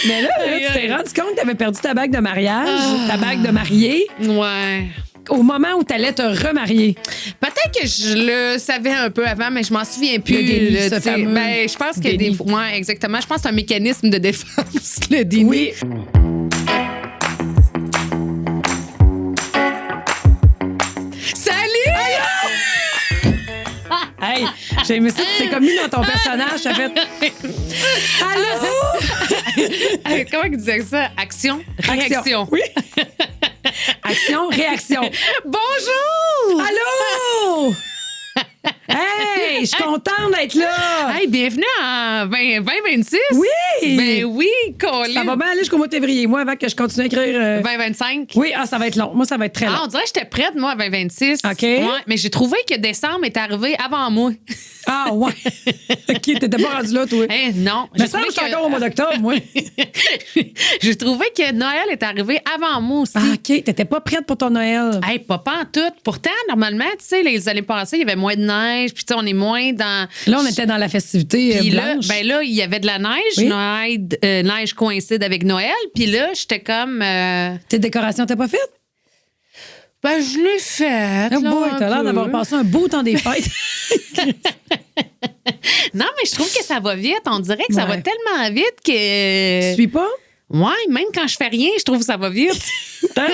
Mais là, tu t'es rendu compte que t'avais perdu ta bague de mariage, ta bague de mariée, Ouais. au moment où t'allais te remarier. Peut-être que je le savais un peu avant, mais je m'en souviens plus. Le déni, là, ce tu sais. fameux Ben, je pense que déni. ouais, exactement. Je pense que c'est un mécanisme de défense, le déni. Oui. Salut! Hey, j'ai aimé ça. C'est comme mis dans ton personnage. Ça fait. Allô? Comment il disait ça? Action, réaction. Oui. Action, réaction. Bonjour! Allô? Hey, je suis contente d'être là. Hey, bienvenue en 2026. Oui. Ben oui, Colin. Ça va bien aller jusqu'au mois de février, moi, avant que je continue à écrire. 2025. Oui, ça va être long. Moi, ça va être très long. Ah, on dirait que j'étais prête, moi, à 2026. OK. Ouais, mais j'ai trouvé que décembre est arrivé avant moi. Ah, ouais. OK, t'étais pas rendu là, toi. Hein, non. Mais ça, je suis encore au mois d'octobre, moi. J'ai trouvé que Noël est arrivé avant moi aussi. Ah, OK, t'étais pas prête pour ton Noël. Hey, pas en tout. Pourtant, normalement, tu sais, les années passées, il y avait moins de neige, puis tu sais, on est moins dans. Là, on était dans la festivité Puis là, blanche. ben là, il y avait de la neige. Oui. Neige coïncide avec Noël. Puis là, j'étais comme. Tes décorations, t'as pas faites? Ben, je l'ai faite. Oh là, boy, un t'as l'air peu. d'avoir passé un beau temps des fêtes. Non, mais je trouve que ça va vite. On dirait que ça va Ouais. tellement vite que. Tu suis pas? Ouais, même quand je fais rien, je trouve que ça va vite.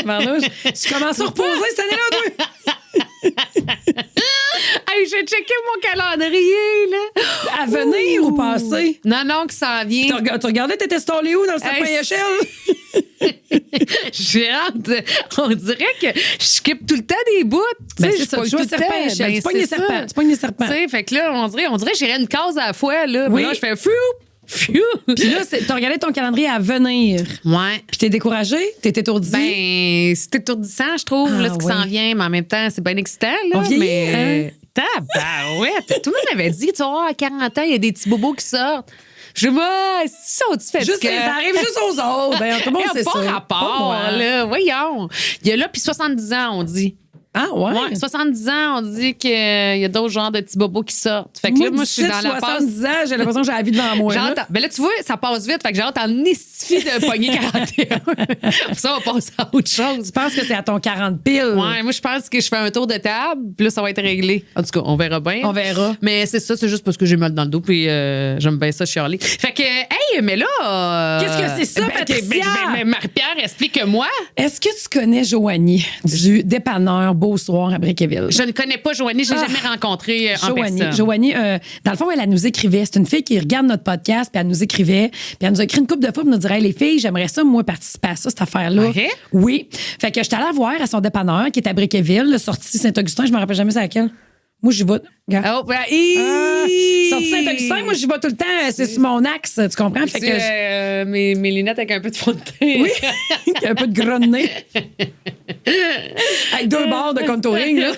Marlouche, tu commences à reposer cette année-là, toi? Hey, j'ai checké mon calendrier, là. À venir ou passer? Non, non, que ça en vient. Tu regardais, t'étais stallé où dans le sapin Hey, échelle? J'ai hâte. On dirait que je skip tout le temps des bouts. Tu Ben, sais, c'est je ça, pogne tu joues tout à le serpent temps. échelle. Ben, Tu pognes les c'est serpents. ça. Tu pognes les serpents. Tu sais, fait que là, on dirait que j'irais une case à la fois, là. Oui. Puis là, je fais fiou, fiou. Puis là, t'as regardé ton calendrier à venir. Ouais. Puis t'es découragé? T'es étourdi? Ben, c'est étourdissant, je trouve, Ah, là, ce qui oui. s'en vient, mais en même temps, c'est bien excitant, là. On vieillit, mais. Tabarouette. Tout le monde avait dit, tu vois, à 40 ans, il y a des petits bobos qui sortent. Je vois, ça, tu fais Juste, ça arrive juste aux autres. Ben, tout le monde Il sait n'y a ça. pas rapport, moi. là. Voyons. Il y a là, puis 70 ans, on dit. Ah, ouais? Ouais, 70 ans, on dit qu'il y a d'autres genres de petits bobos qui sortent. Fait que là, moi, je suis dans la passe. 70 ans, j'ai l'impression que j'ai la vie devant moi. là. Ben là, tu vois, ça passe vite. Fait que j'ai hâte en estifie de pogner 41. Pour ça, on va passer à autre chose. Je pense que c'est à ton 40 piles. Ouais, moi, je pense que je fais un tour de table, puis là, ça va être réglé. En tout cas, on verra bien. On verra. Mais c'est ça, c'est juste parce que j'ai mal dans le dos, puis j'aime bien ça chialer. Fait que, hey, mais là. Qu'est-ce que c'est ça, Patricia? Marie-Pierre, explique-moi. Est-ce que tu connais Joanie du dépanneur Beau Soir à Briqueville? Je ne connais pas Joanie, je l'ai jamais rencontrée en personne. Joanie, dans le fond, elle nous écrivait. C'est une fille qui regarde notre podcast, puis elle nous écrivait. Puis elle nous a écrit une couple de fois pour nous dire hey, les filles, j'aimerais ça, moi, participer à ça, cette affaire-là. OK. Oui. Fait que je suis allée la voir à son dépanneur, qui est à Briqueville, le sortie Saint-Augustin. Je me rappelle jamais c'est laquelle. Moi, j'y vais. Regarde. Oh, ben, Sortie Saint-Augustin, moi, j'y vais tout le temps. C'est sur mon axe, tu comprends? Fait que mes lunettes avec un peu de fond de teint. oui, il y a un peu de gras de nez. Avec 2 barres de contouring, là.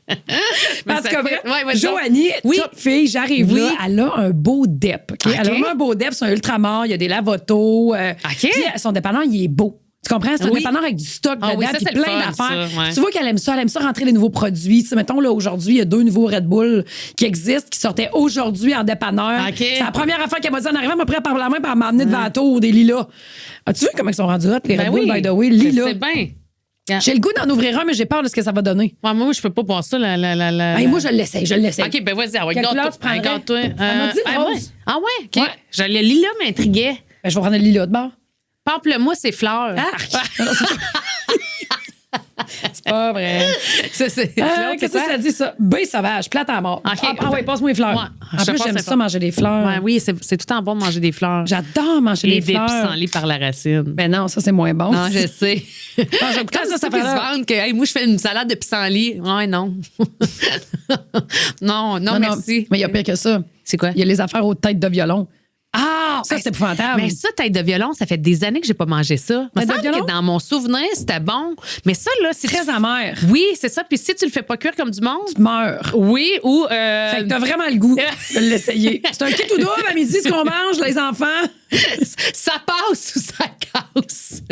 Mais Parce ça que fait- vrai, ouais, vas-y donc. Joanie, Oui. top fille, j'arrive Oui. là, elle a un beau dep. OK? Elle a vraiment un beau dep, c'est un ultramar, il y a des lavotos. OK. Puis son dépanneur, il est beau. Tu comprends? C'est un Oui. dépanneur avec du stock Ah dedans, oui, ça, puis c'est le plein fun, d'affaires. ça, ouais. Tu vois qu'elle aime ça. Elle aime ça rentrer les nouveaux produits. Tu sais, mettons, là, aujourd'hui, il y a 2 nouveaux Red Bull qui existent, qui sortaient aujourd'hui en dépanneur. OK. C'est la première affaire qu'elle m'a dit en arrivant, elle m'a pris par la main, puis elle m'a amené devant la tour des lilas. As-tu vu comment ils sont rendus hot, les Ben Red Bull, oui. by the way? Lilas. C'est bien. J'ai le goût d'en ouvrir un, mais j'ai peur de ce que ça va donner. Ouais, moi, je peux pas passer la. Hey, moi, je l'essaye, je l'essaye. OK, ben vas-y, Quelle couleur tu prendrais? Regarde-toi. Elle m'a dit ouais. rose. Ah ouais? OK. Ouais. Le lilas m'intriguait. Ben, je vais prendre le lilas de bord. Pamplemousse et fleurs. C'est pas vrai. Ça, c'est. Qu'est-ce que ça dit, ça? B sauvage, plate à mort. OK. Ah ouais, passe-moi les fleurs. Ouais, je En te plus, passe j'aime les ça, fleurs. manger des fleurs. Ouais, oui, c'est tout en bon de manger des fleurs. J'adore manger Les des fleurs. pissenlits par la racine. Ben non, ça, c'est moins bon. Non, je sais. j'ai goûté Comme ça, ça peut fait se là. vendre que hey, moi, je fais une salade de pissenlit. Ouais, non. non, merci. Mais il y a pire que ça. C'est quoi? Il y a les affaires aux têtes de violon. Ah! Ça, c'est épouvantable. Mais ça, tête de violon, ça fait des années que j'ai pas mangé ça. Il me Tête de semble violon? que dans mon souvenir, c'était bon. Mais ça, là, c'est Très amer. Oui, c'est ça. Puis si tu le fais pas cuire comme du monde, Tu meurs. oui, ou. Fait que t'as vraiment le goût de l'essayer. C'est un kit ou double à midi, ce qu'on mange, les enfants. ça passe ou ça casse.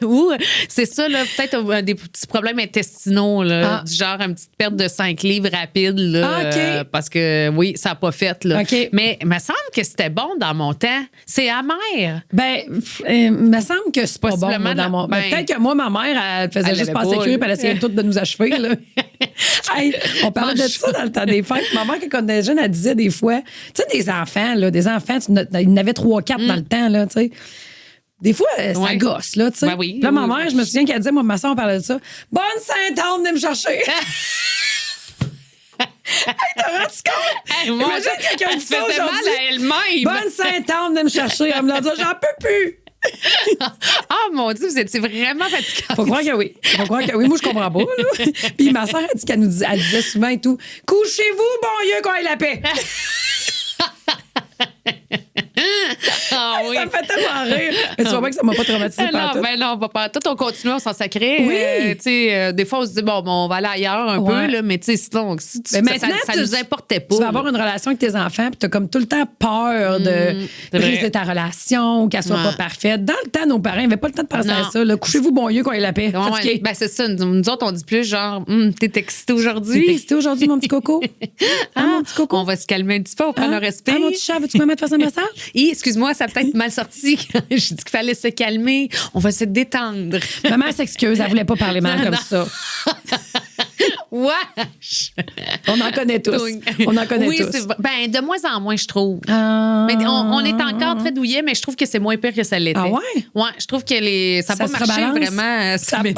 Ou c'est ça, là, peut-être des petits problèmes intestinaux, là, du genre une petite perte de 5 livres rapide, là, parce que oui, ça n'a pas fait. Là. Mais il me semble que c'était bon dans mon temps. C'est amer. Ben, il me semble que c'est pas bon là, dans mon... peut-être que moi, ma mère, elle faisait juste passer cuire et elle essayait toutes de nous achever. Là. Hey, on parlait de ça dans le temps des fêtes. Ma mère, quand on était jeune, elle disait des fois, tu sais, des enfants, il y en avait 3-4 dans le temps, là, tu sais. Des fois, ça gosse, là, tu sais. Ben oui, là, ma mère, je me souviens qu'elle disait, moi, ma soeur, on parlait de ça. Bonne Sainte-Anne, venez me chercher. Hey, t'as rendu compte? Hey, imagine quelqu'un qui faisait mal à elle-même. Bonne Sainte-Anne, venez me chercher. Elle me l'a dit, j'en peux plus. Mon Dieu, vous étiez vraiment fatiguante. Faut croire que oui. Moi, je comprends pas, là. Puis ma soeur, elle disait souvent et tout, couchez-vous, bon Dieu, qu'on ait la paix. Ça me fait tellement rire. Mais tu vois bien que ça m'a pas traumatisé non, papa. Tout, on continue, on s'en sacrait. Oui. Des fois, on se dit, bon, on va aller ailleurs un peu, là, mais tu sais, sinon, si ça nous importait pas. Tu vas avoir une relation avec tes enfants, puis tu as comme tout le temps peur de briser ta relation ou qu'elle soit pas parfaite. Dans le temps, nos parents n'avaient pas le temps de penser à ça. Couchez-vous, bon Dieu, qu'on ait la paix. Ben, c'est ça. Nous autres, on dit plus genre, t'es excité aujourd'hui. T'es excité aujourd'hui, mon petit coco? Mon petit coco? On va se calmer un petit peu, on prend le respect. Mon petit chat, veux-tu me mettre faire un massage? Excuse-moi, ça a peut-être mal sorti. J'ai dit qu'il fallait se calmer. On va se détendre. Ma mère s'excuse, elle voulait pas parler mal comme ça. Wesh! On en connaît tous. Oui, ben, de moins en moins, je trouve. Mais on est encore très douillets, mais je trouve que c'est moins pire que ça l'était. Ah ouais? Ouais, je trouve que ça n'a pas marché vraiment. Tu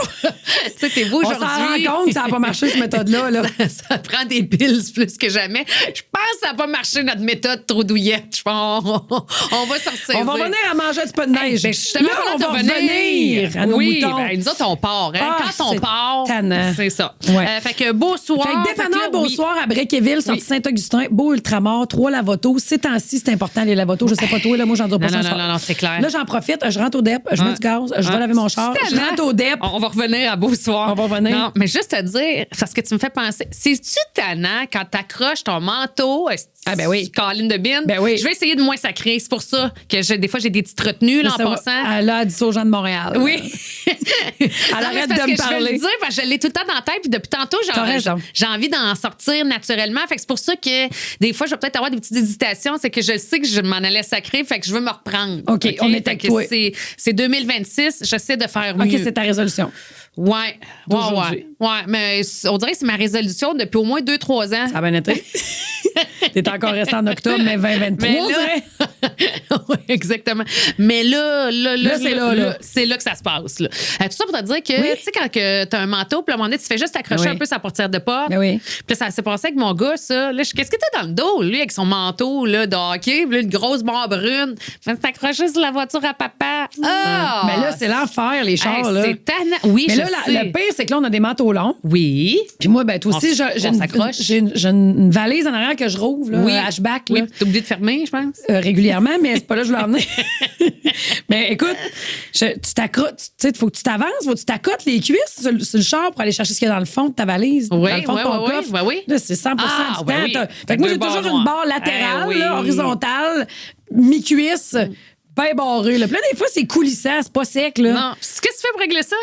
sais, t'es beau aujourd'hui. On s'en rend compte que ça n'a pas marché, cette méthode-là. Là. Ça prend des piles plus que jamais. Je pense que ça n'a pas marché, notre méthode trop douillette. Je pense on va sortir. On va revenir à manger du peu de neige. Ben, justement, là, on va revenir à nos moutons. Ben, nous autres, on part. Quand on part, c'est ça. Ouais. Fait que beau soir. Fait que dépanneur beau soir à Bréquéville, sortie Saint-Augustin, beau ultramar, 3 lavotos. Ces temps-ci, c'est important, les lavotos. Je sais pas toi, là, moi, j'en dois pas ça. Non, c'est clair. Là, j'en profite, je rentre au DEP, je mets du gaz, je vais laver mon char, je rentre au DEP. On va revenir à beau soir. On va revenir. Non, mais juste te dire, parce que tu me fais penser, c'est-tu tannant quand t'accroches ton manteau, ben oui. Caroline de Bine? Ben oui. Je vais essayer de moins sacrer. C'est pour ça que des fois, j'ai des petites retenues là, en passant. Elle a dit aux gens de Montréal. Oui. Elle arrête de me parler. Je vais le dire, parce que je l'ai tout le temps dans la tête, puis depuis tantôt, j'ai envie d'en sortir naturellement. Fait que c'est pour ça que des fois, je vais peut-être avoir des petites hésitations. C'est que je sais que je m'en allais sacrer, fait que je veux me reprendre. OK, on est avec toi. C'est 2026, j'essaie de faire mieux. OK, c'est ta résolution. Ouais, mais on dirait que c'est ma résolution depuis au moins 2-3 ans. Ça a bien été. T'es encore resté en octobre, mais 2023, oui, exactement. Mais là, là. c'est là que ça se passe. Là. Tout ça pour te dire que, tu sais, quand t'as un manteau, puis à un moment donné, tu fais juste accrocher un peu sa portière de porte. Puis ça s'est passé avec mon gars, ça. Là, qu'est-ce que t'as dans le dos, lui, avec son manteau là, de hockey, puis là, une grosse barre brune. Fait t'accrocher sur la voiture à papa. Mais là, c'est l'enfer, les chars. Là. C'est tannant. Oui, mais là, le pire, c'est que là, on a des manteaux longs. Oui. Puis moi, ben, toi aussi, j'ai une valise en arrière que je rouvre, là, hatchback. Oui, t'as oublié de fermer, je pense. Régulièrement, mais c'est pas là que je l'ai emmené. Mais écoute, tu t'accroches, tu sais, faut que tu t'avances, faut que tu t'accotes les cuisses sur le char pour aller chercher ce qu'il y a dans le fond de ta valise. Dans le fond de ton coffre. Oui. Là, c'est 100% du temps. Fait que moi, j'ai toujours une barre latérale, là, horizontale, mi-cuisse, bien barrée. Là. Puis là, des fois, c'est coulissant, c'est pas sec. Là. Non. Qu'est-ce que tu fais pour régler ça?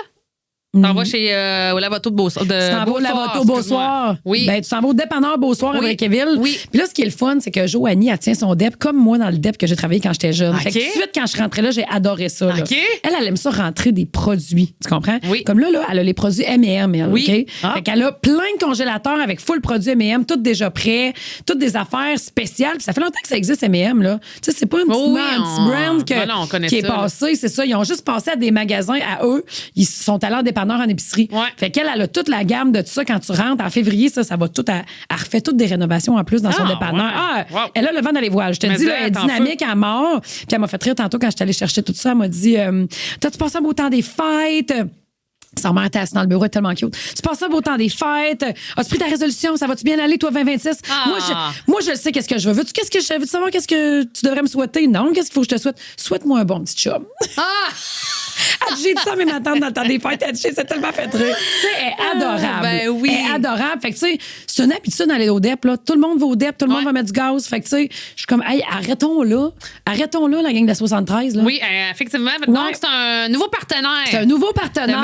T'en vas chez au lavoto de Beausoir. Tu t'en vas au lavoto Beausoir. Oui. Ben, tu t'en vas au dépanneur Beausoir à Bréquéville. Oui. Puis là, ce qui est le fun, c'est que Joanie, elle tient son DEP comme moi dans le DEP que j'ai travaillé quand j'étais jeune. Fait que tout de suite, quand je rentrais là, j'ai adoré ça. Là. Elle aime ça rentrer des produits. Tu comprends? Oui. Comme là, elle a les produits M&M, elle. Oui. OK? Fait qu'elle a plein de congélateurs avec full produits M&M, tout déjà prêt, toutes des affaires spéciales. Puis ça fait longtemps que ça existe, M&M, là. Tu sais, c'est pas un petit brand qui est passé. C'est ça. Ils ont juste passé à des magasins à eux. Ils sont allés en dépanneur en épicerie. Ouais. Fait qu'elle, elle a toute la gamme de tout ça. Quand tu rentres en février, ça va tout. Elle refait toutes des rénovations en plus dans son dépanneur. Elle a le vent dans les voiles. Je te dis, là, elle est dynamique à mort. Puis elle m'a fait rire tantôt quand je suis allée chercher tout ça. Elle m'a dit, t'as-tu passé un beau temps des fêtes? Sa mère était assise dans le bureau, elle est tellement cute. Tu passes un beau temps des fêtes. As-tu pris ta résolution? Ça va-tu bien aller, toi, 2026? Moi, je sais qu'est-ce que je veux. Veux-tu savoir qu'est-ce que tu devrais me souhaiter? Non, qu'est-ce qu'il faut que je te souhaite? Souhaite-moi un bon petit chum. J'ai dit ça à mes matantes dans le temps des fêtes. Elle dit, c'est tellement fait rire. Tu sais, elle est adorable. Ben oui. Elle est adorable. Fait que, tu sais, c'est une habitude d'aller au DEP, là. Tout le monde va au DEP, tout le monde va mettre du gaz. Fait que, tu sais, je suis comme, hey, arrêtons là, la gang de 73, là. Oui, effectivement. Donc, c'est un nouveau partenaire. C'est un nouveau partenaire.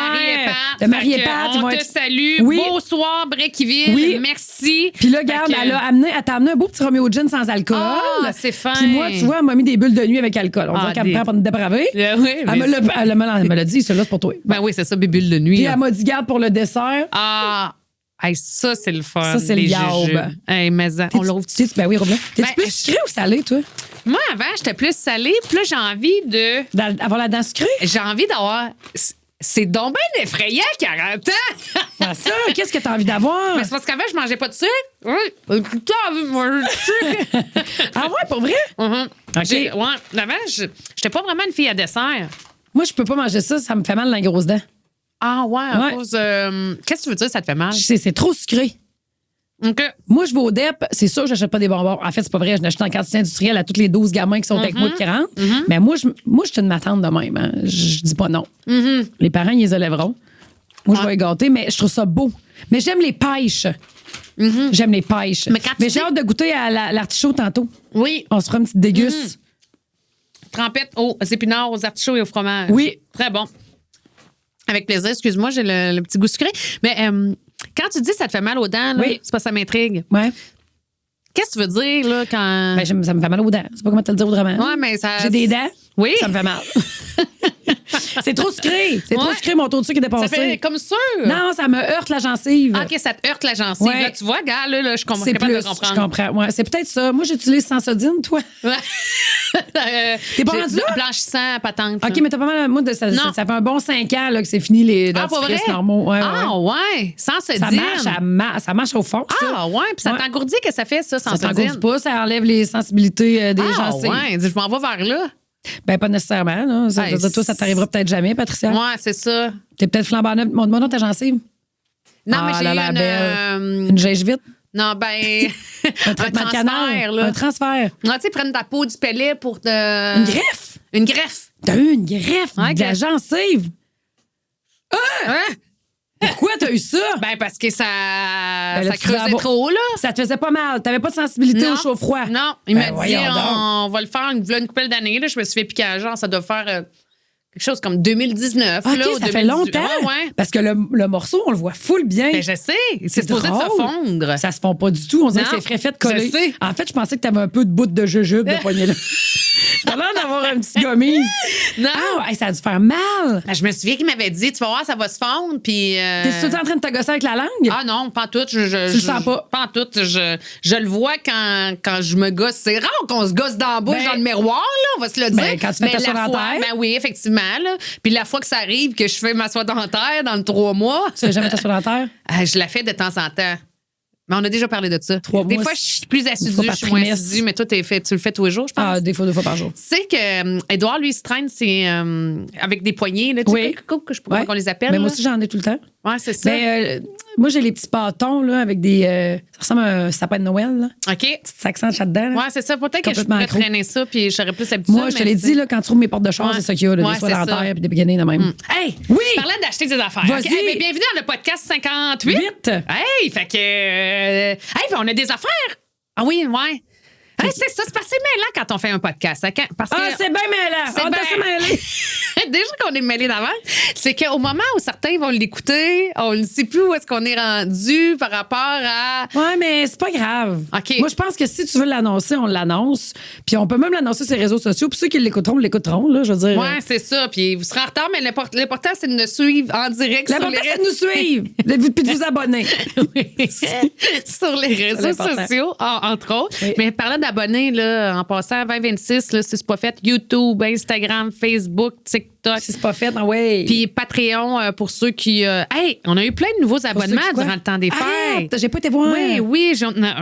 De Marie et Pat. On te salue. Oui. Bonsoir, Breakville. Oui. Merci. Puis là, regarde, elle t'a amené un beau petit Romeo Gin sans alcool. Ah, c'est fin. Puis moi, tu vois, elle m'a mis des bulles de nuit avec alcool. On voit qu'elle me prend pour une dépravée. Oui, elle me l'a dit, celui-là, c'est pour toi. Ben oui, c'est ça, des bulles de nuit. Puis elle m'a dit, garde pour le dessert. Ah! Hey, ça, c'est le fun. Ça, c'est le yaourt. Hey, mais on l'ouvre. Ben oui, Robin. T'es-tu plus sucré ou salé, toi? Moi, avant, j'étais plus salée. Puis là, j'ai envie de... D'avoir la dent sucrée? J'ai envie d'avoir... C'est donc bien effrayant, 40 ans! Ah, ça, qu'est-ce que t'as envie d'avoir? Mais c'est parce qu'avant, je mangeais pas de sucre. Oui. T'as envie de manger de sucre. Ah ouais, pour vrai? OK. Ouais. Avant, j'étais pas vraiment une fille à dessert. Moi, je peux pas manger ça. Ça me fait mal dans les grosses dents. Ah ouais, à cause... Qu'est-ce que tu veux dire, ça te fait mal? C'est trop sucré. OK. Moi, je vais au DEP, c'est sûr, j'achète pas des bonbons. En fait, c'est pas vrai, je n'achète en quantité industrielle à tous les 12 gamins qui sont avec moi qui rentrent. Mais moi, je suis une matante de même. Hein. Je dis pas non. Les parents, ils les élèveront. Moi, je vais les gâter, mais je trouve ça beau. Mais j'aime les pêches. J'aime les pêches. Mais j'ai hâte de goûter à l'artichaut tantôt. Oui. On se fera une petite déguste. Trempette aux épinards, aux artichauts et au fromage. Oui. Très bon. Avec plaisir. Excuse-moi, j'ai le petit goût sucré. Mais quand tu dis que ça te fait mal aux dents, là, c'est parce que ça m'intrigue. Ouais. Qu'est-ce que tu veux dire là, quand... Ben, ça me fait mal aux dents. C'est pas comment te le dire autrement. Ouais, mais ça... J'ai des dents. Oui. Ça me fait mal. C'est trop sucré. C'est trop sucré, mon taux de sucre est dépassé. Ça fait comme ça. Non, ça me heurte la gencive. Ah, OK, ça te heurte la gencive. Ouais. Là, tu vois, gars, là, je comprends. Je comprends. Ouais, c'est peut-être ça. Moi, j'utilise Sensodine, toi. T'es pas rendu là? Blanchissant, patente. OK, mais t'as pas mal. Moi, ça fait un bon 5 ans là, que c'est fini les dentifrices normaux. Ouais, ouais. Sensodine. Ça marche au fond. Ah, ouais. Puis ça t'engourdit que ça fait ça, Sensodine. Ça t'engourdit pas, ça enlève les sensibilités des gencives. Ah, ouais. Je m'en vais vers là. Ben, pas nécessairement. Là. Toi, ça t'arrivera peut-être jamais, Patricia. Ouais, c'est ça. T'es peut-être flambant neuf. Montre-moi ta gencive. Non, mais j'ai une gingivite. Non, ben. un transfert, là. Un transfert. Non, tu sais, prendre ta peau du pellet pour te. Une greffe? Une greffe. T'as eu une greffe de la gencive? Pourquoi t'as eu ça? Ben, parce que ça creusait trop, là. Ça te faisait pas mal. T'avais pas de sensibilité au chaud-froid. Non. Il m'a dit, on va le faire une couple d'années. Là. Je me suis fait piquer genre, ça doit faire quelque chose comme 2019. OK, là, ça fait longtemps. Ouais. Parce que le morceau, on le voit full bien. Ben, je sais. C'est supposé de se fondre. Ça se fond pas du tout. On dirait que c'est frais fait de coller. Je sais. En fait, je pensais que t'avais un peu de bout de jujube de poignet là. T'as l'air d'avoir un petit gommise. Non. Ah, ça a dû faire mal. Ben, je me souviens qu'il m'avait dit, tu vas voir, ça va se fondre. Puis. T'es tout le temps en train de te gosser avec la langue? Ah non, pas en tout. Tu le sens pas? Pas en tout. Je le vois quand je me gosse. C'est rare qu'on se gosse dans la bouche, dans le miroir, là, on va se le dire. Ben, quand tu fais ta soie dentaire. Ben oui, effectivement. Là. Puis la fois que ça arrive que je fais ma soie dentaire dans le 3 mois. Tu fais jamais ta soie dentaire? Je la fais de temps en temps. Mais on a déjà parlé de ça. 3 mois. Des fois, je suis plus assidue, je suis moins assidue, mais toi, tu le fais tous les jours, je pense. Ah, des fois, 2 fois par jour. Tu sais que Édouard, lui, se traîne, c'est avec des poignées, là, tu sais, je sais pas comment on les appelle. Mais moi aussi, j'en ai tout le temps. Ouais, c'est ça. Mais, moi, j'ai les petits bâtons là, avec des. Ça ressemble à un sapin de Noël. Là. OK. Petit accent là-dedans. Ouais, c'est ça. Peut-être que je pourrais traîner ça, puis j'aurais plus l'habitude. Moi, je te l'ai dit, là, quand tu trouves mes portes de char, c'est ça qu'il y a, là, des soies dentaires puis des béguinés de même. Hey! Oui! Parlant d'acheter des affaires. Vas-y. Okay. Hey, bienvenue dans le podcast 58. Hey! Fait que. Hey, puis on a des affaires. Ah oui, ouais. Hey, c'est ça, c'est passé mêlant quand on fait un podcast. Parce que, c'est bien mêlant. C'est bien mêlé. Déjà qu'on est mêlé d'avant, c'est qu'au moment où certains vont l'écouter, on ne sait plus où est-ce qu'on est rendu par rapport à... Ouais, mais c'est pas grave. OK. Moi, je pense que si tu veux l'annoncer, on l'annonce. Puis on peut même l'annoncer sur les réseaux sociaux. Puis ceux qui l'écouteront, là, je veux dire. Ouais, c'est ça. Puis vous serez en retard, mais l'important, c'est de nous suivre en direct sur les réseaux. L'important, c'est de nous suivre. Puis de vous abonner. Oui. Sur les réseaux sociaux, entre autres. Oui. Mais parlant d'abonnés, là, en passant 2026, là, si c'est pas fait, YouTube, Instagram, Facebook, TikTok. Si c'est pas fait, oui. Puis Patreon pour ceux qui... hey, on a eu plein de nouveaux abonnements durant le temps des fêtes. J'ai pas été voir. Oui,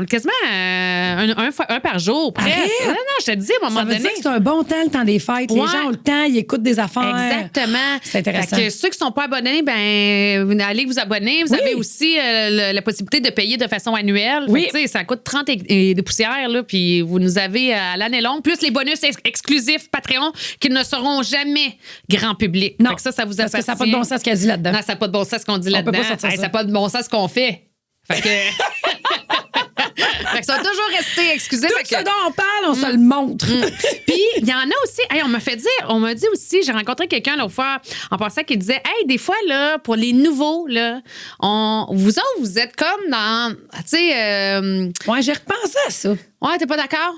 quasiment un par jour. Presque. Non, je te dis, à un moment donné... Ça veut dire que c'est un bon temps, le temps des fêtes. Les gens ont le temps, ils écoutent des affaires. Exactement. C'est intéressant. Fait que ceux qui sont pas abonnés, ben allez vous abonner. Vous avez aussi la possibilité de payer de façon annuelle. Oui. Fait que, ça coûte 30 et des poussières, là, puis vous nous avez à l'année longue, plus les bonus exclusifs Patreon qui ne seront jamais grand public. Non, fait que ça vous appartient. Parce que ça n'a pas de bon sens ce qu'elle dit là-dedans. Non, ça n'a pas de bon sens ce qu'on dit là-dedans. Ça n'a pas de bon sens ce qu'on fait. Fait que... Fait que ça va toujours rester excusé. Tout ce dont on parle, on se le montre. Puis, il y en a aussi, on m'a dit aussi, j'ai rencontré quelqu'un l'autre fois en passant qui disait, hey, des fois, là, pour les nouveaux, là, vous autres, vous êtes comme dans, tu sais... Ouais, j'ai repensé à ça. Ouais, t'es pas d'accord?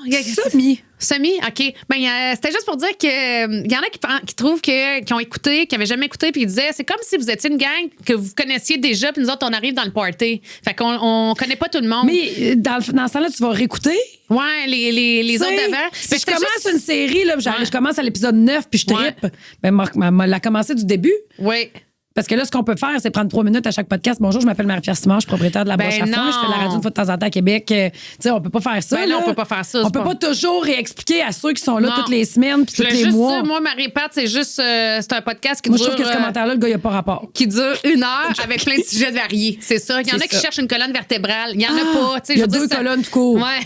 Semi, OK. Ben, c'était juste pour dire que y en a qui trouvent qui ont écouté, qui n'avaient jamais écouté, puis ils disaient, c'est comme si vous étiez une gang que vous connaissiez déjà, puis nous autres, on arrive dans le party. Fait qu'on connaît pas tout le monde. Mais dans ce temps-là, tu vas réécouter? Ouais, les autres d'avant. Si je commence une série, là, je commence à l'épisode 9, puis je trippe. Ben, elle a commencé du début. Oui. Parce que là, ce qu'on peut faire, c'est prendre 3 minutes à chaque podcast. Bonjour, je m'appelle Marie-Pierre Simard, je suis propriétaire de la Broche à Foin. Je fais la radio une fois de temps en temps à Québec. Tu sais, on peut pas faire ça. Ben non, on peut pas faire ça. On peut pas toujours réexpliquer à ceux qui sont là toutes les semaines puis tous les mois. Dire, moi, Marie-Pat, c'est juste c'est un podcast qui dure... Moi, je trouve que ce commentaire-là, le gars, il a pas rapport. Qui dure 1 heure avec plein de sujets variés. C'est ça. Il y en a qui cherchent une colonne vertébrale. Il y en a pas. Il y a 2 colonnes tout court. Ouais.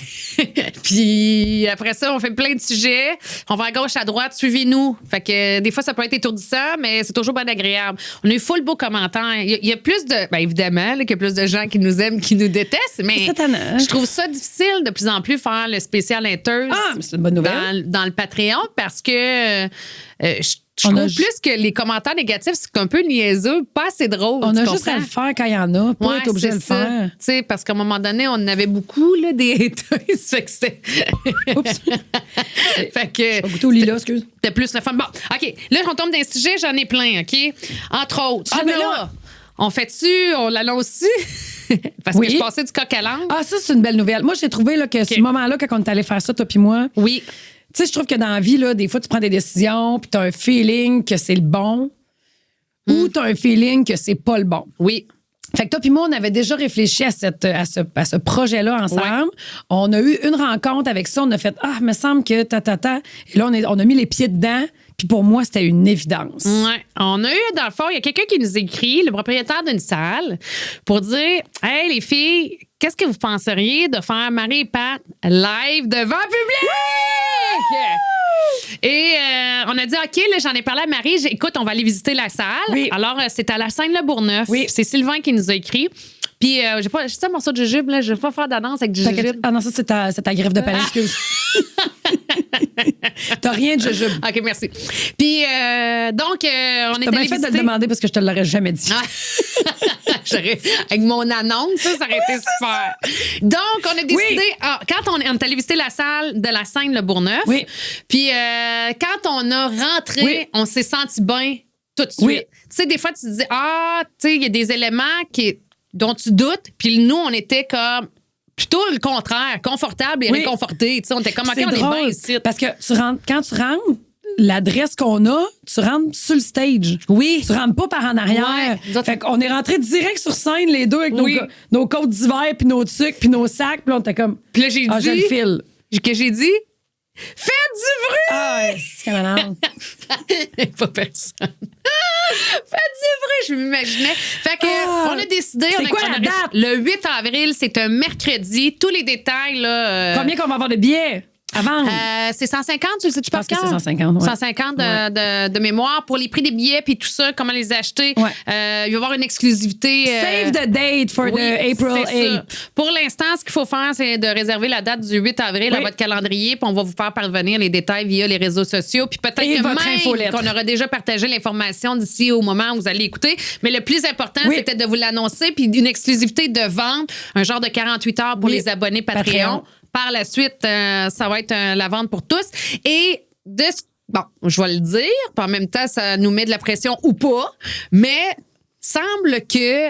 Puis après ça, on fait plein de sujets. On va à gauche, à droite. Suivez-nous. Fait que des fois, ça peut être étourdissant, mais c'est toujours bien agréable. On a eu full beau commentaires. Il y a plus de... Bien, évidemment, qu'il y a plus de gens qui nous aiment, qui nous détestent, mais je trouve ça difficile de plus en plus faire le spécial Haters c'est une bonne nouvelle. Dans le Patreon parce que je trouve plus que les commentaires négatifs, c'est un peu niaiseux, pas assez drôle. On a juste à le faire quand il y en a, pas être obligé de le faire. Tu sais, parce qu'à un moment donné, on en avait beaucoup, là, des haters. Fait que c'était... Oups. Fait que... Je vais goûter au lilas, excuse. C'était plus le fun. Bon, OK. Là, on tombe dans les sujets, j'en ai plein, OK? Entre autres. Mais là... On fait-tu, on l'annonce-tu? Parce que je passais du coq à l'âne. Ça, c'est une belle nouvelle. Moi, j'ai trouvé là, que ce moment-là, quand on est allé faire ça, toi puis moi... Oui. Tu sais, je trouve que dans la vie, là, des fois, tu prends des décisions, puis tu as un feeling que c'est le bon, ou tu as un feeling que c'est pas le bon. Oui. Fait que toi puis moi, on avait déjà réfléchi à ce projet-là ensemble. Ouais. On a eu une rencontre avec ça. On a fait « il me semble que ta. » Et là, on a mis les pieds dedans. Puis pour moi, c'était une évidence. Ouais. On a eu, dans le fond, il y a quelqu'un qui nous écrit, le propriétaire d'une salle, pour dire « Hey, les filles, qu'est-ce que vous penseriez de faire Marie et Pat live devant public? Ouais. » Et on a dit, OK, là, j'en ai parlé à Marie. Écoute, on va aller visiter la salle. Oui. Alors, c'est à la Seine-le-Bourgneuf. Oui. C'est Sylvain qui nous a écrit. Puis, j'ai un morceau de jujube, là. Je vais pas faire d'annonce avec du jujube. Ah non, ça, c'est ta greffe de palais, excuse. T'as rien de jujube. OK, merci. Puis, donc, on est allé visiter. T'as bien fait de le demander parce que je te l'aurais jamais dit. Avec mon annonce, ça aurait été super. Donc, on a décidé, quand on est allé visiter la salle de la Seine-le-Bourgneuf, puis quand on a rentré, on s'est senti bien tout de suite. Oui. Tu sais, des fois, tu te dis, tu sais, il y a des éléments dont tu doutes, puis nous, on était comme plutôt le contraire, confortable et réconforté. Tu sais, on était comme, OK, on est bien ici. Parce que quand tu rentres, l'adresse qu'on a, tu rentres sur le stage. Oui. Tu rentres pas par en arrière. Ouais. Fait qu'on est rentrés direct sur scène, les deux, avec nos côtes d'hiver, puis nos tucs, puis nos sacs. Puis là, on était comme... Puis là, j'ai dit... j'ai le fil. Que j'ai dit... Faites du bruit! Ah ouais, c'est malade. Pas personne. Faites du bruit, je m'imaginais. Fait que, on a décidé... C'est quoi la date? Le 8 avril, c'est un mercredi. Tous les détails, là... Combien qu'on va avoir de billets? Avant? C'est 150, tu sais, tu penses que c'est 150, ouais. 150 de mémoire pour les prix des billets puis tout ça, comment les acheter. Ouais. Il va y avoir une exclusivité. Save the date for the April 8th. Pour l'instant, ce qu'il faut faire, c'est de réserver la date du 8 avril à votre calendrier, puis on va vous faire parvenir les détails via les réseaux sociaux. Puis peut-être que même qu'on aura déjà partagé l'information d'ici au moment où vous allez écouter. Mais le plus important, c'était de vous l'annoncer, puis une exclusivité de vente, un genre de 48 heures pour les abonnés Patreon. Par la suite, ça va être la vente pour tous. Et bon, je vais le dire, puis en même temps, ça nous met de la pression ou pas, mais semble que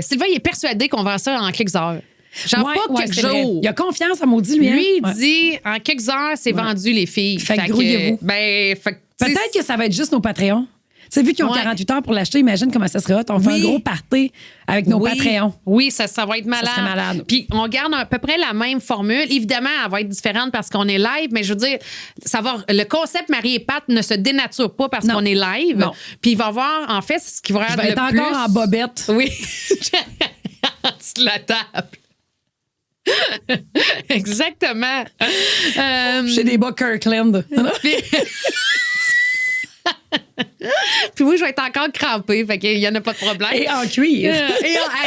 Sylvain il est persuadé qu'on va faire ça en quelques heures. Genre pas quelques jours. Il a confiance à maudit, lui. Lui, il dit, en quelques heures, c'est vendu, les filles. Fait que grouillez-vous. Peut-être que ça va être juste nos Patreons. Tu sais, vu qu'ils ont 48 heures pour l'acheter, imagine comment ça serait hot. On fait un gros party avec nos Patreons. Oui, ça va être malade. Ça serait malade. Puis on garde à peu près la même formule. Évidemment, elle va être différente parce qu'on est live, mais je veux dire, le concept Marie et Pat ne se dénature pas parce qu'on est live. Non. Puis il va y avoir, en fait, ce qui va être le plus... encore en bobette. Oui. En dessous de la table. Exactement. J'ai des bas Kirkland. moi, je vais être encore crampée. Fait qu'il y en a pas de problème. Et en cuir.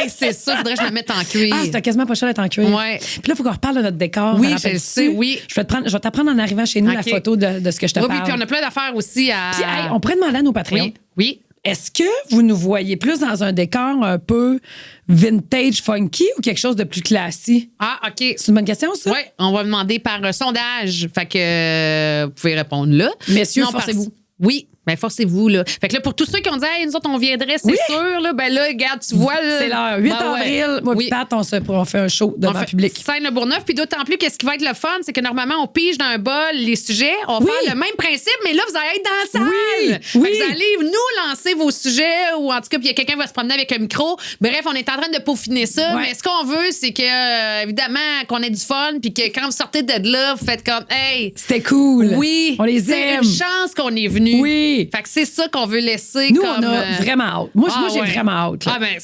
C'est ça, faudrait que je me mette en cuir. Ah, c'était quasiment pas cher d'être en cuir. Ouais. Puis là, il faut qu'on reparle de notre décor. Oui, je le sais, oui. Je vais t'apprendre en arrivant chez nous la photo de ce que je te parle. Oui, puis on a plein d'affaires aussi à... Puis, on pourrait demander à nos Patreons. Oui. Est-ce que vous nous voyez plus dans un décor un peu vintage, funky ou quelque chose de plus classique? Ah, OK. C'est une bonne question, ça? Oui, on va demander par sondage. Fait que vous pouvez répondre là. Messieurs, forcez-vous. Oui. Ben, forcez-vous, là. Fait que là, pour tous ceux qui ont dit, hey, nous autres, on viendrait, c'est sûr, là. Ben là, regarde, tu vois, là. C'est l'heure. 8 avril, moi, Pat, on fait un show devant le public. Seine-Bourgneuf. Puis d'autant plus, qu'est-ce qui va être le fun, c'est que normalement, on pige dans un bol les sujets. On va faire le même principe, mais là, vous allez être dans la salle. Fait que vous allez nous lancer vos sujets, ou en tout cas, puis il y a quelqu'un qui va se promener avec un micro. Bref, on est en train de peaufiner ça. Mais ce qu'on veut, c'est que, évidemment, qu'on ait du fun, puis que quand vous sortez de là, vous faites comme, hey. C'était cool. Oui. On les aime. C'est une chance qu'on est venu. Oui. Fait que c'est ça qu'on veut laisser. Nous, comme, on a vraiment hâte. Moi, j'ai vraiment hâte. Ah, ben,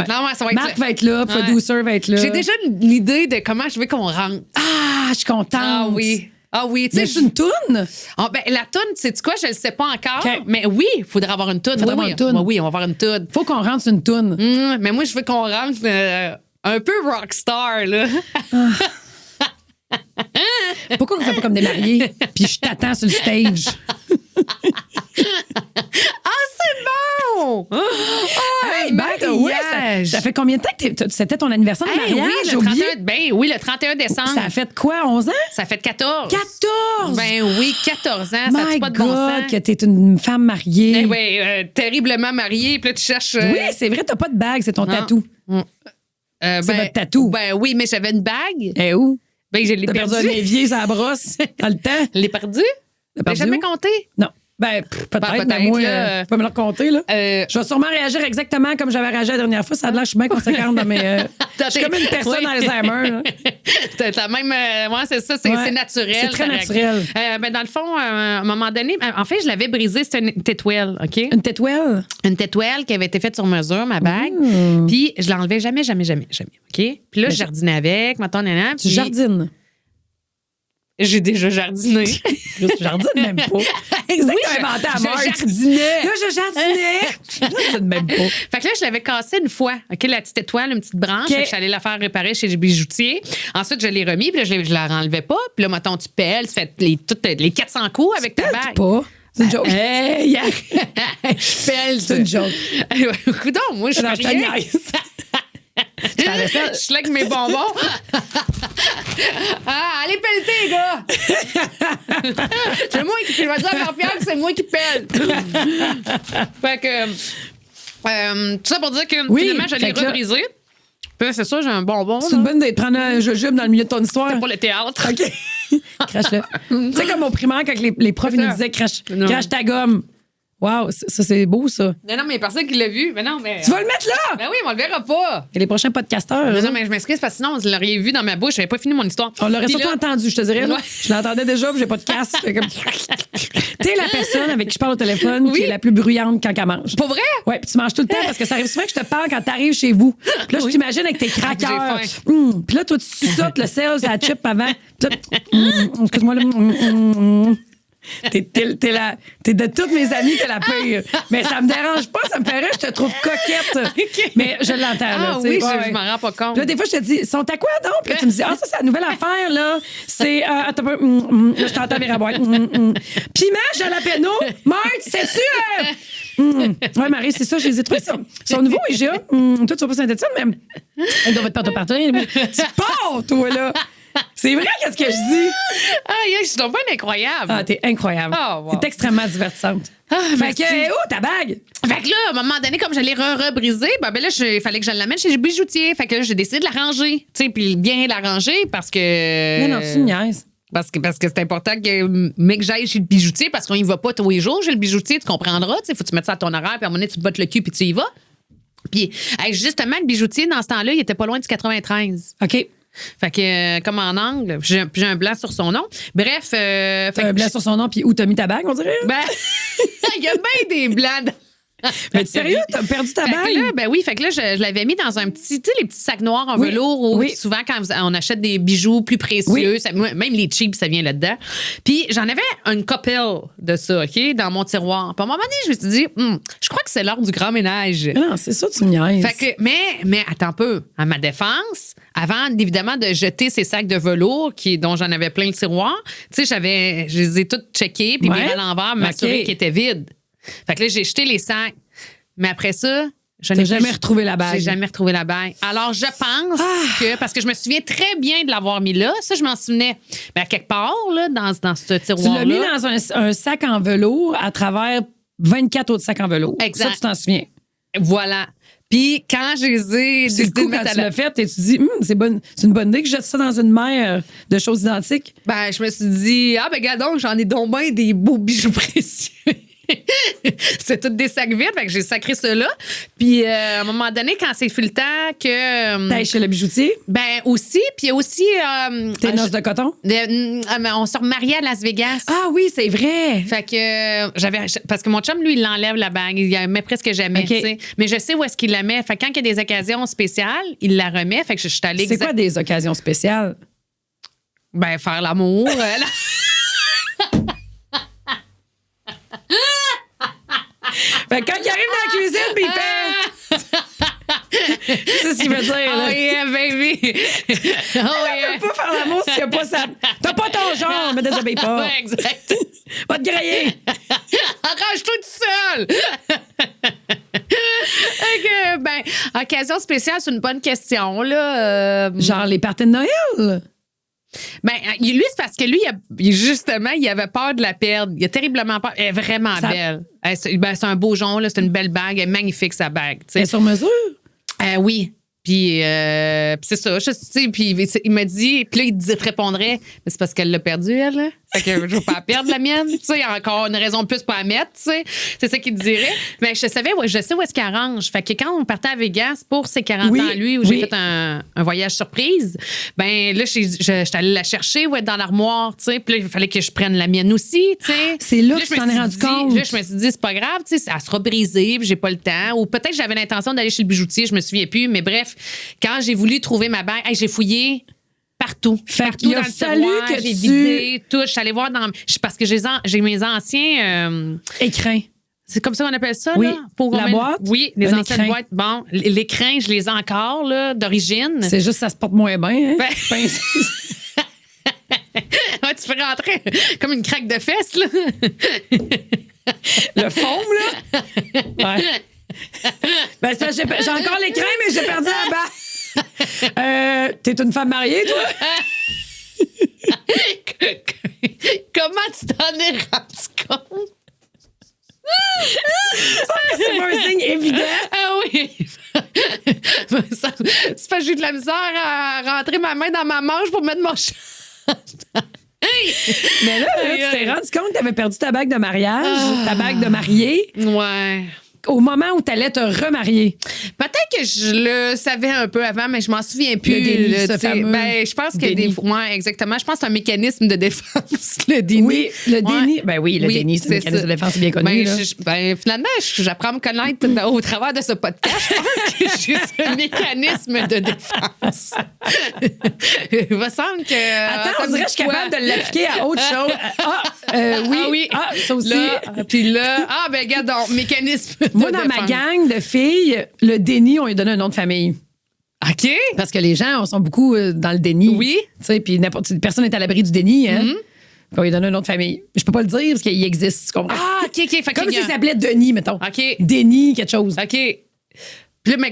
non, ça va être Marc va être là, Producer va être là. J'ai déjà l'idée de comment je veux qu'on rentre. Ah, je suis contente. Ah oui, tu sais. C'est une toune? Ah, ben, la toune, sais-tu quoi? Je le sais pas encore. Mais oui, il faudrait avoir une toune. Oui, on va avoir une toune. Faut qu'on rentre sur une toune. Mais moi, je veux qu'on rentre un peu rockstar, là. Pourquoi on fait pas comme des mariés? Puis je t'attends sur le stage. C'est bon! Ça fait combien de temps que c'était ton anniversaire de mariage? Oui, le 31 décembre. Ça a fait quoi, 11 ans? Ça fait 14. 14? Ben oui, 14 ans. Ça a pas de bon sens. Que t'es une femme mariée. Oui, terriblement mariée. Puis là, tu cherches... Oui, c'est vrai, t'as pas de bague, c'est ton tatou. C'est votre tatou. Ben oui, mais j'avais une bague. Et où? Ben, je l'ai perdu. T'as perdu un évier à la brosse dans le temps? Je l'ai perdu? J'ai jamais compté. Non. Ben, peut-être, mais moi, tu peux me le raconter, là. Je vais sûrement réagir exactement comme j'avais réagi la dernière fois. Ça a l'air, je suis bien conséquente dans mes... je suis comme une personne Alzheimer. T'as même... Moi, c'est ça, c'est naturel. C'est très naturel. Ben, dans le fond, à un moment donné... En fait, je l'avais brisée. C'était une tétouelle, OK? Une tétouelle? Une tétouelle qui avait été faite sur mesure, ma bague. Puis, je l'enlevais jamais, OK? Puis là, je jardinais avec, ma tonne. Tu jardines? J'ai déjà jardiné. Je jardine même pas. Exactement. Oui, inventé à mort. Je jardinais. Là, je jardinais. Je jardine même pas. Fait que là, je l'avais cassée une fois. OK, la petite étoile, une petite branche. Fait que je suis allée la faire réparer chez le bijoutier. Ensuite, je l'ai remis. Puis là, je la renlevais pas. Puis là, mettons, tu pelles, tu fais les 400 coups avec ta bague. Pas. C'est une joke. Je pèle. C'est une joke. Écoute, moi, je fais rien. Je suis là avec mes bonbons. Allez pelleter, les gars! C'est moi qui vais dire à Jean-Pierre que c'est moi qui pèle. Fait que... tout ça pour dire que finalement, je l'ai rebrisé. Puis c'est ça, j'ai un bonbon. C'est une bonne idée de prendre un jujube dans le milieu de ton histoire. C'est pour le théâtre. OK. Crache-le. Tu sais, comme au primaire, quand les profs nous disaient crache ta gomme. Wow, ça, c'est beau, ça. Non, mais personne qui l'a vu. Mais non, mais. Tu vas le mettre là! Ben oui, on le verra pas. Et les prochains podcasteurs. Non, mais je m'excuse parce que sinon, vous l'auriez vu dans ma bouche. J'avais pas fini mon histoire. On l'aurait surtout entendu, je te dirais. Là. Je l'entendais déjà, puis j'ai pas de casque. Tu sais, la personne avec qui je parle au téléphone qui est la plus bruyante quand elle mange. Pour vrai? Oui, puis tu manges tout le temps parce que ça arrive souvent que je te parle quand t'arrives chez vous. Puis là, je t'imagine avec tes craqueurs. Puis là, toi, tu suçotes le sel à la chip avant. Excuse-moi, là. T'es de toutes mes amies, t'es la pire. Mais ça me dérange pas, ça me fait rire, je te trouve coquette. Okay. Mais je l'entends, là. Ah oui, je m'en rends pas compte. Là, des fois, je te dis, sont à quoi donc? Puis là, tu me dis, ça, c'est la nouvelle affaire, là. C'est, attends un peu, là, je t'entends mes raboîtes. Piment, jalapeno. Marthe, c'est-tu? Ouais, Marie, c'est ça, je les ai trouvés. Son nouveau IGA. Toi, tu vas pas Saint-Étienne, mais elle doit être partout. Tu pars, toi, là. C'est vrai, qu'est-ce que je dis? Je suis donc bien incroyable. T'es incroyable. Oh, wow. T'es extrêmement divertissante. Fait que, où ta bague? Fait que là, à un moment donné, comme je l'ai rebriser, ben là, il fallait que je l'amène chez le bijoutier. Fait que là, j'ai décidé de la ranger. Tu sais, puis bien la ranger parce que. Non, tu me niaises. Parce que c'est important que j'aille chez le bijoutier parce qu'on y va pas tous les jours chez le bijoutier, tu comprendras. Tu sais, faut que tu mettes ça à ton horaire, puis à un moment donné, tu te bottes le cul, puis tu y vas. Puis, justement, le bijoutier, dans ce temps-là, il était pas loin du 93. OK. Fait que, comme en angle, j'ai un blanc sur son nom. Bref. Un blanc sur son nom, puis où t'as mis ta bague, on dirait? Ben, il y a bien des blancs. Mais sérieux, t'as perdu ta bague? Ben oui, fait que là, je l'avais mis dans un petit, tu sais, les petits sacs noirs en velours où souvent, quand on achète des bijoux plus précieux, même les cheap, ça vient là-dedans. Puis j'en avais une couple de ça, OK, dans mon tiroir. Puis à un moment donné, je me suis dit, je crois que c'est l'heure du grand ménage. Non, c'est ça, tu me niaises. Fait que, mais attends un peu. À ma défense, avant, évidemment, de jeter ces sacs de velours dont j'en avais plein le tiroir, tu sais, je les ai toutes checkés, puis mis à l'envers, m'assurer qu'ils étaient vides. Fait que là, j'ai jeté les sacs. Mais après ça, je n'ai jamais retrouvé la bague. J'ai jamais retrouvé la bague. Alors, je pense que, parce que je me souviens très bien de l'avoir mis là, ça, je m'en souvenais. Mais à quelque part, là, dans ce tiroir-là. Tu l'as mis dans un sac en velours à travers 24 autres sacs en velours. Exact. Ça, tu t'en souviens. Voilà. Puis quand je les ai décidé de mettre quand tu l'as fait, et tu dis, c'est une bonne idée que je jette ça dans une mer de choses identiques. Ben, je me suis dit, ben, donc, j'en ai donc bien des beaux bijoux précieux. C'est tous des sacs vides, fait que j'ai sacré cela. Puis à un moment donné, quand c'est fut le temps que. T'es chez le bijoutier? Ben aussi, puis aussi. Tes noces de coton? On se remariait à Las Vegas. Ah oui, c'est vrai. Fait que parce que mon chum, lui, il l'enlève la bague. Il la met presque jamais, tu sais. Mais je sais où est-ce qu'il la met. Fait que quand il y a des occasions spéciales, il la remet. Fait que je suis allée. C'est quoi des occasions spéciales? Ben, faire l'amour. Fait que quand il arrive dans la cuisine, puis il fait. C'est ce qu'il veut dire. Oh yeah, baby. On peut pas faire l'amour s'il n'y a pas ça. T'as pas ton genre, mais désobéis pas. Ouais, exact. Va te griller. Arrange-toi tout seul. Ben, occasion spéciale, c'est une bonne question, là. Genre les parties de Noël? Ben, lui, c'est parce que lui, justement, il avait peur de la perdre. Il a terriblement peur. Elle est vraiment belle. C'est un beau jonc, là. C'est une belle bague. Elle est magnifique, sa bague. Elle est sur mesure? Oui. Puis c'est ça. Puis il m'a dit, puis là, il te répondrait, mais c'est parce qu'elle l'a perdue, elle. Là. Fait que je veux pas perdre la mienne. Tu sais, il y a encore une raison de plus pour la mettre, tu sais. C'est ça qu'il te dirait. Mais je sais où est-ce qu'il arrange. Fait que quand on partait à Vegas pour ses 40 ans, lui, où j'ai fait un voyage surprise, ben là, j'étais allée la chercher, dans l'armoire, tu sais. Puis là, il fallait que je prenne la mienne aussi, tu sais. C'est là que je t'en ai rendu compte. Là, je me suis dit, c'est pas grave, tu sais, elle sera brisée, puis j'ai pas le temps. Ou peut-être que j'avais l'intention d'aller chez le bijoutier, je me souviens plus. Mais bref, quand j'ai voulu trouver ma bague, j'ai fouillé partout. Partout dans le tiroir, j'ai vidé tout. Je suis allée voir parce que j'ai mes anciens... écrins. C'est comme ça qu'on appelle ça, oui. là? Pour la boîte? Oui, les anciennes boîtes. Bon, l'écrin, je les ai encore, là, d'origine. C'est juste que ça se porte moins bien, hein? Ouais, tu peux rentrer comme une craque de fesses, là. Le foam, là? Ouais. Ben, ça, j'ai encore l'écran, mais j'ai perdu la bague. T'es une femme mariée, toi? Comment tu t'en es rendu compte? C'est pas un signe évident. Ah oui. C'est parce que j'ai eu de la misère à rentrer ma main dans ma manche pour mettre mon chat. Mais là, tu t'es rendu compte que t'avais perdu ta bague de mariage, ta bague de mariée. Ouais. Au moment où tu allais te remarier. Peut-être que je le savais un peu avant, mais je m'en souviens plus. Le déni, ce fameux je pense que exactement. Je pense que c'est un mécanisme de défense, le déni. Oui, le déni. Ben oui, le déni, c'est un mécanisme de défense bien connu. Finalement, j'apprends à me connaître au travers de ce podcast. Je pense que j'ai ce mécanisme de défense. Il me semble que... Attends, on dirait que je suis capable de l'appliquer à autre chose. Oui. Ah, ça aussi. Puis là, regarde, donc, mécanisme moi, dans ma gang de filles, le déni, on lui donne un nom de famille. OK. Parce que les gens sont beaucoup dans le déni. Oui. Tu sais, puis personne n'est à l'abri du déni, hein. On lui donne un nom de famille. Je peux pas le dire parce qu'il existe, tu comprends? Ah, OK. Fait comme s'il s'appelait Denis, mettons. OK. Déni, quelque chose. OK. Puis là, mais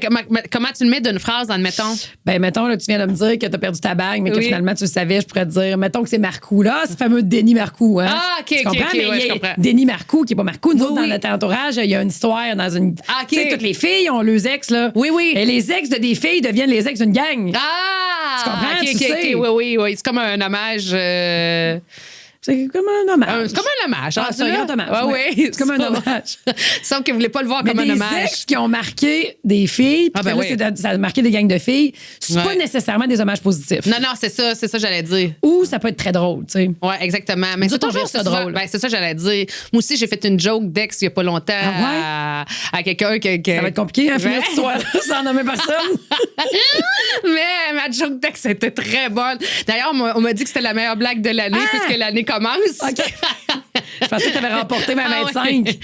comment tu le mets d'une phrase, admettons? Ben, mettons, là, tu viens de me dire que tu as perdu ta bague, mais que finalement, tu le savais, je pourrais te dire, mettons que c'est Marcoux, là, ce fameux Denis Marcoux, hein. Ah, OK, tu comprends? Mais je comprends. Denis Marcoux, qui n'est pas Marcoux. Nous autres, dans notre entourage, il y a une histoire dans une. Tu sais, toutes les filles ont leurs ex, là. Oui. Et les ex de des filles deviennent les ex d'une gang. Ah! Tu comprends? OK, tu sais. Oui. C'est comme un hommage. C'est comme un hommage. C'est comme un hommage. C'est un grand hommage. Oui, c'est comme un hommage. Sauf que vous voulez pas le voir comme un hommage. Les ex qui ont marqué des filles, ça a marqué des gangs de filles, c'est pas nécessairement des hommages positifs. Non, c'est ça j'allais dire. Ou ça peut être très drôle, tu sais. Oui, exactement. Mais c'est toujours ça drôle. Ben, c'est ça j'allais dire. Moi aussi, j'ai fait une joke d'ex il y a pas longtemps à quelqu'un que... Ça va être compliqué, hein, finir cette histoire sans nommer personne. Mais ma joke d'ex, c'était très bonne. D'ailleurs, on m'a dit que c'était la meilleure blague de l'année puisque l'année commence. OK. Je pensais que tu avais remporté ma 25.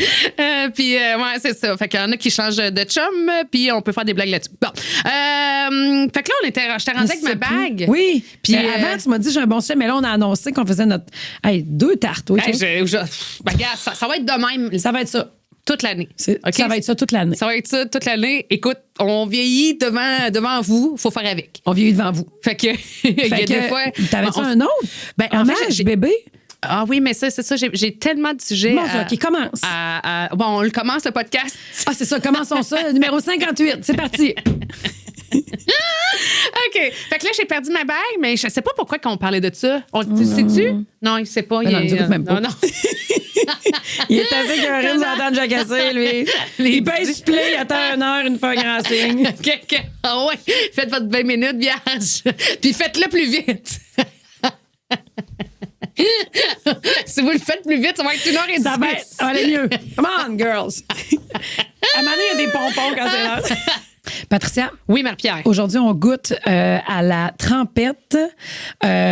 Puis, c'est ça. Fait qu'il y en a qui changent de chum, puis on peut faire des blagues là-dessus. Bon. Fait que là, j'étais rendue avec ma bague. Oui. Puis avant, tu m'as dit, j'ai un bon sujet, mais là, on a annoncé qu'on faisait notre. Hey, 2 tartes, oui. Regarde, ça va être de même. Ça va être ça. Toute l'année. Okay? Ça va être ça toute l'année. Ça va être ça toute l'année. Écoute, on vieillit devant vous. Faut faire avec. On vieillit devant vous. Fait que, il y a des fois. T'avais-tu un autre? Ben, hommage, bébé. Ah oui, mais c'est ça. J'ai tellement de sujets. Bon, OK, commence. Bon, on le commence, le podcast. Ah, c'est ça. Commençons ça. Numéro 58. C'est parti. OK. Fait que là, j'ai perdu ma bague, mais je sais pas pourquoi qu'on parlait de ça. Sais-tu? Non, il sait pas. Même pas. Non. Il est assez curieux d'entendre jacasser, lui. Il pèse play, il attend 1 heure, une fois un grand signe. Ah ouais. Faites votre 20 minutes, vierge. Puis faites-le plus vite. Si vous le faites plus vite, ça va être 1h10. Ça va aller mieux. Come on, girls. À un moment donné, il y a des pompons quand c'est l'heure. Patricia. Oui, Marie-Pierre. Aujourd'hui, on goûte à la trempette,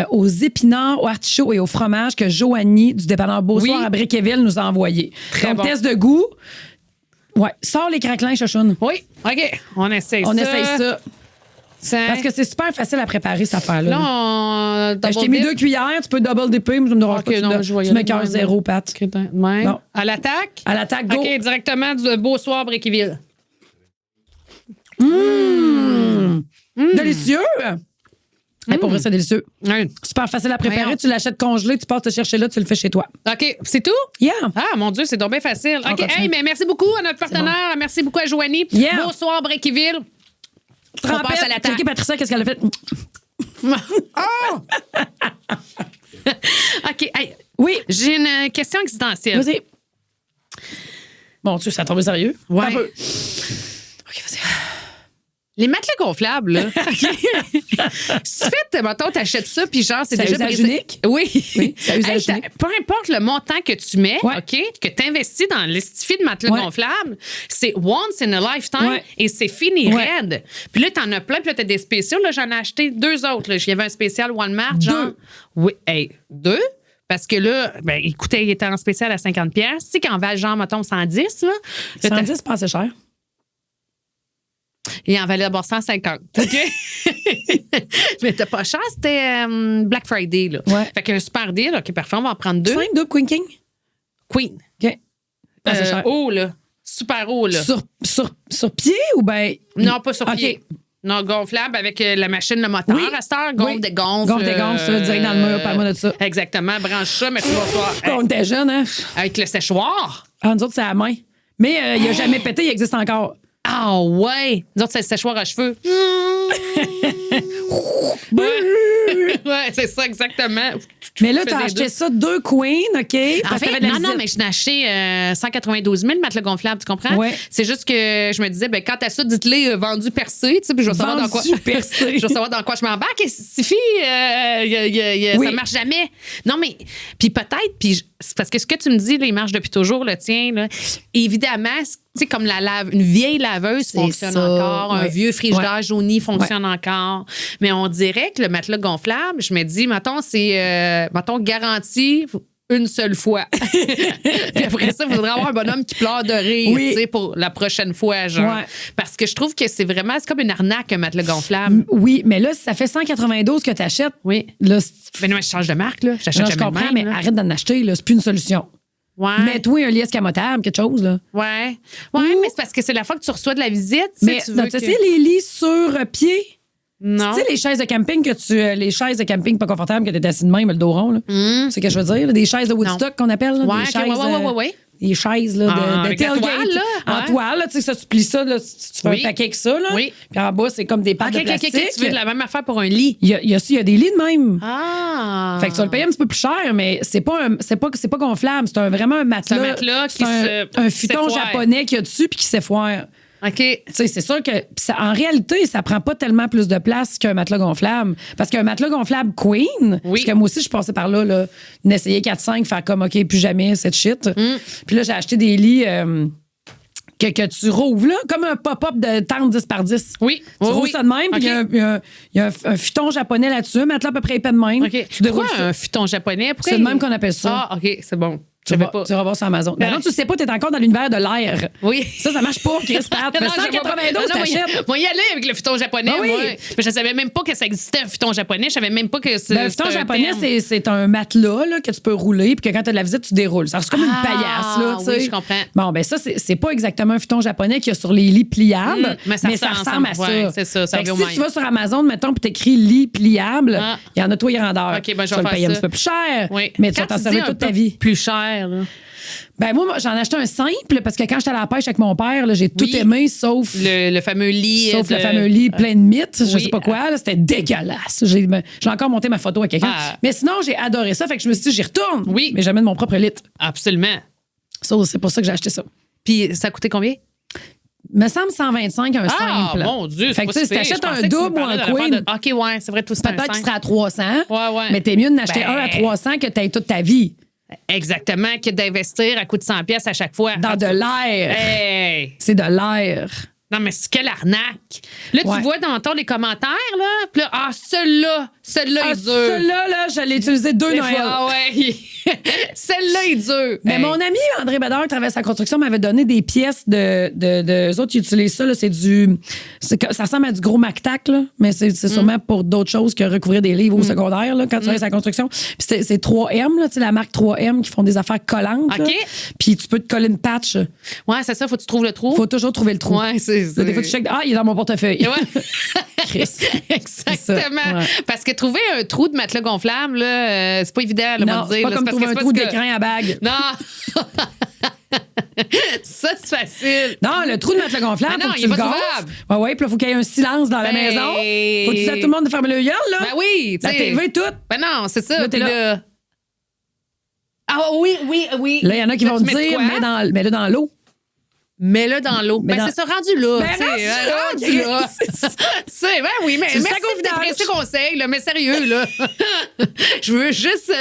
aux épinards, aux artichauts et au fromage que Joanie du dépanneur Beausoir à Briqueville nous a envoyé. Très bon. Test de goût. Ouais. Sors les craquelins, Chochoune. Oui. OK. On essaye ça. On essaye ça. Parce que c'est super facile à préparer, cette affaire-là. Là, je t'ai mis 2 cuillères, tu peux double dipper, mais je me dérange pas. Tu mets cœur 0, Pat. Non. À l'attaque? À l'attaque, go. OK, directement du Beausoir, Briqueville. Délicieux! Mais pour vrai, c'est délicieux. Super facile à préparer. Tu l'achètes congelé, tu passes te chercher là, tu le fais chez toi. OK. C'est tout? Yeah. Ah, mon Dieu, c'est donc bien facile. OK. Hey, mais merci beaucoup à notre partenaire. Bon. Merci beaucoup à Joanie. Yeah. Bonsoir, Briqueville. On passe à l'attaque. OK, Patricia, qu'est-ce qu'elle a fait? OK. Hey, oui. J'ai une question existentielle. Vas-y. Mon Dieu, ça a tombé sérieux? Ouais. Un peu. OK, vas-y. Les matelas gonflables, là. Si tu fais, mettons, t'achètes ça, puis genre, c'est déjà usage unique? Oui. Ça usage unique. Peu importe le montant que tu mets, ouais. OK, que tu investis dans l'estifie de matelas gonflables, c'est once in a lifetime et c'est fini raide. Puis là, t'en as plein, puis là, t'as des spéciaux. Là, j'en ai acheté 2 autres. Il y avait un spécial Walmart, genre. 2. Oui, 2. Parce que là, il était en spécial à 50$. Tu sais, qu'en valent, genre, mettons, 110, là. 110, c'est pas assez cher. Il en valait d'abord 150. OK? Mais t'as pas cher, c'était Black Friday, là. Ouais. Fait qu'un super deal, OK, parfait, on va en prendre 2. 5 double Queen King? Queen. OK. Cher. Haut, là. Super haut, là. Sur pied ou bien? Non, pas sur pied. Non, gonflable avec la machine, le moteur. À cette heure, gonfle. Gonfle, ça, direct dans le mur, parle-moi de ça. Exactement, branche ça, merci, bonsoir. Quand on était jeune, hein? Avec le séchoir. Ah, nous autres, c'est à la main. Mais il n'a jamais pété, il existe encore. Ah ouais! Nous autres, c'est le séchoir à cheveux. Ouais, c'est ça, exactement. Mais là, t'as acheté ça 2 Queen, OK? En fait, non, mais je n'ai acheté 192 000 matelas gonflables, tu comprends? Ouais. C'est juste que je me disais, quand t'as ça, dites-les vendu percé, tu sais, puis je vais savoir dans quoi. Percé. Je vais savoir dans quoi je m'embarque. Et Sifi, ça marche jamais. Non, mais, puis peut-être, puis parce que ce que tu me dis, là, il marche depuis toujours, le tien, là. Évidemment, tu sais, comme une vieille laveuse fonctionne encore, un vieux frigidaire jauni fonctionne encore. Mais on dirait que le matelas gonflable, je me dis, mettons, c'est, garanti une seule fois. Puis après ça, il faudrait avoir un bonhomme qui pleure de rire, tu sais, pour la prochaine fois, genre. Ouais. Parce que je trouve que c'est comme une arnaque, un matelas gonflable. Oui, mais là, si ça fait 192 que tu achètes. Oui. Là, mais non, je change de marque, là. Je comprends, mais arrête d'en acheter, là. C'est plus une solution. Ouais. Mets-toi un lit escamotable, quelque chose, là. Ouais. Ouais, mais c'est parce que c'est la fois que tu reçois de la visite. Mais tu sais, les lits sur pied. Non. Tu sais, les chaises de camping les chaises de camping pas confortables que tu es assis de même, le dos rond, là. C'est ce que je veux dire, là, des chaises de Woodstock qu'on appelle, là, ouais, des chaises. Ouais. les chaises là, de tailgate toile, en toile. Tu sais, ça, tu plies ça, là, tu fais un paquet avec ça. Là. Oui. Puis en bas, c'est comme des pattes de plastique. Tu veux de la même affaire pour un lit? Il y a des lits de même. Ah! Fait que tu vas le payer un petit peu plus cher, mais c'est pas gonflable. C'est vraiment un matelas. C'est un matelas qui un futon japonais qu'il y a dessus puis qui s'effoire. OK. Tu sais, c'est sûr que en réalité, ça prend pas tellement plus de place qu'un matelas gonflable. Parce qu'un matelas gonflable Queen, parce que moi aussi, je suis passée par là d'essayer 4-5, faire comme, OK, plus jamais cette shit. Puis là, j'ai acheté des lits que tu rouvres, là, comme un pop-up de tente 10 par 10. Oui. Tu rouvres ça de même, puis il y a un futon japonais là-dessus, un matelas à peu près épais de même. OK. Tu déroules un futon japonais? C'est de même qu'on appelle ça. Ah, OK, c'est bon. Tu vas voir sur Amazon. Mais non, tu sais pas, tu es encore dans l'univers de l'air. Oui. Ça marche pas, Chris Pat. Mais 192, t'achètes. Moi, y aller avec le futon japonais, moi. Mais je savais même pas que ça existait, un futon japonais. Je savais même pas que c'était. Le futon japonais, c'est un matelas là, que tu peux rouler, puis que quand tu as de la visite, tu déroules. Ça, c'est comme une paillasse. Là, oui, je comprends. Bon, ben ça, c'est pas exactement un futon japonais qu'il y a sur les lits pliables, mais ça ressemble à ça. Ouais, c'est ça. Si tu vas sur Amazon, mettons, puis t'écris lit pliable, il y en a toi grandeur. OK, ben je vais le payer un petit peu plus cher, mais tu vas t'en servir toute ta vie. Plus cher, là. Ben moi, j'en ai acheté un simple parce que quand j'étais à la pêche avec mon père, là, j'ai tout aimé sauf le fameux lit. Sauf le fameux lit plein de mythes, je sais pas quoi. Là, c'était dégueulasse. J'ai encore monté ma photo à quelqu'un. Mais sinon, j'ai adoré ça. Fait que je me suis dit, j'y retourne. Oui. Mais jamais de mon propre lit. Absolument. Ça, c'est pour ça que j'ai acheté ça. Puis ça a coûté combien? Me semble 125 un simple. Ah, mon Dieu, fait que tu sais, si t'achètes un double ou un queen. OK, ouais, c'est vrai, tout ça. Peut-être qu'il sera à 300. Ouais. Mais t'es mieux de n'acheter un à 300 que t'aies toute ta vie. Exactement, que d'investir à coût de 100 pièces à chaque fois. Dans de l'air. Hey. C'est de l'air. Non, mais c'est quelle arnaque. Là, tu vois dans les commentaires, là, puis là, celui-là est dur. Celui-là, je l'ai utilisé 2 Noëls. Ah ouais. Celle-là est dure. Mais mon ami André Bédard, qui travaille sa construction, m'avait donné des pièces de eux autres, ils utilisent ça, là, ça ressemble à du gros Mac-Tac, là, mais c'est sûrement pour d'autres choses que recouvrir des livres au secondaire, là, quand tu travailles sa construction. Puis c'est 3M, là, tu sais, la marque 3M qui font des affaires collantes. OK. Puis tu peux te coller une patch. Ouais, c'est ça, faut que tu trouves le trou. Faut toujours trouver le trou. Ouais, c'est ça. Des fois, tu checkes, il est dans mon portefeuille. Ouais. Chris. Exactement. Ouais. Parce que trouver un trou de matelas gonflable, là, c'est pas évident. Là, non, c'est pas comme trouver un trou d'écran à bague. Non. Ça, c'est facile. Non, le trou de matelas gonflable, non, faut que tu le gonfles. Ouais, puis là, faut qu'il y ait un silence dans la maison. Faut que tu dises à tout le monde de fermer le gueule, là. Ben oui. La TV, tout. Ben non, c'est ça. Là, t'es là. Ah oui. Là, il y en a qui vont te dire, mets-le dans l'eau. Mets-le dans l'eau. Ben, c'est ça, rendu là. Rendu là. Ben oui, mais merci de tes précieux conseils, là, mais sérieux, là. Je veux juste...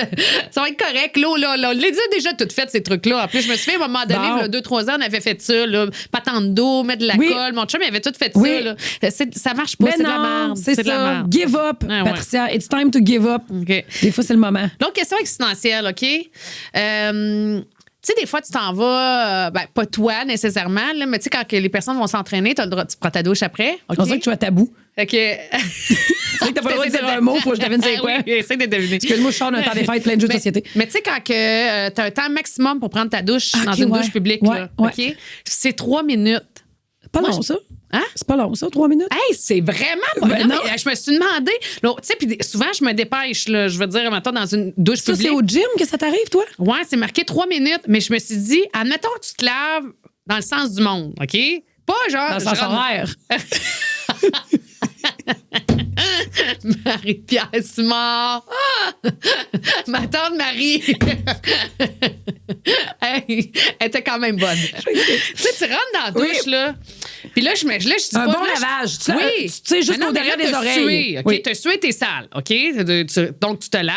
ça va être correct, l'eau, là. On l'a déjà tout fait, ces trucs-là. En plus, je me souviens, à un moment donné, 2-3 ans, on avait fait ça, là. Patente d'eau, mettre de la colle. Mon chum, il avait tout fait ça, là. Ça marche pas, c'est de la merde. C'est de la merde. Give up, Patricia. It's time to give up. Okay. Des fois, c'est le moment. L'autre question existentielle, OK? Tu sais, des fois, tu t'en vas, pas toi nécessairement, là, mais tu sais, quand les personnes vont s'entraîner, tu prends ta douche après. Okay? On dirait que tu as tabou. OK. C'est que t'as pas le droit de dire un mot, faut que je devine c'est quoi. Oui, essaie de deviner. Excuse-moi, je sors d'un temps des fêtes, plein de jeux de société. Mais tu sais, quand tu as un temps maximum pour prendre ta douche dans une douche publique, là, OK? C'est 3 minutes. Pas long, ça. Hein? C'est pas long, ça, 3 minutes? Hey, c'est vraiment pas long. Non. Je me suis demandé. Tu sais, puis souvent, je me dépêche, là, je veux dire, maintenant, dans une douche publique. Ça, c'est au gym que ça t'arrive, toi? Ouais, c'est marqué 3 minutes, mais je me suis dit, admettons que tu te laves dans le sens du monde, OK? Pas genre. Dans le sens horaire. Marie-Pierre Simard. Ma tante Marie. Hey, elle était quand même bonne. Tu sais, tu rentres dans la douche, là. Puis là, je dis un pas. bon lavage. Oui. Tu sais, juste au-derrière des oreilles. Sué, OK? Tu as sué tes sales, OK? Donc, tu te laves.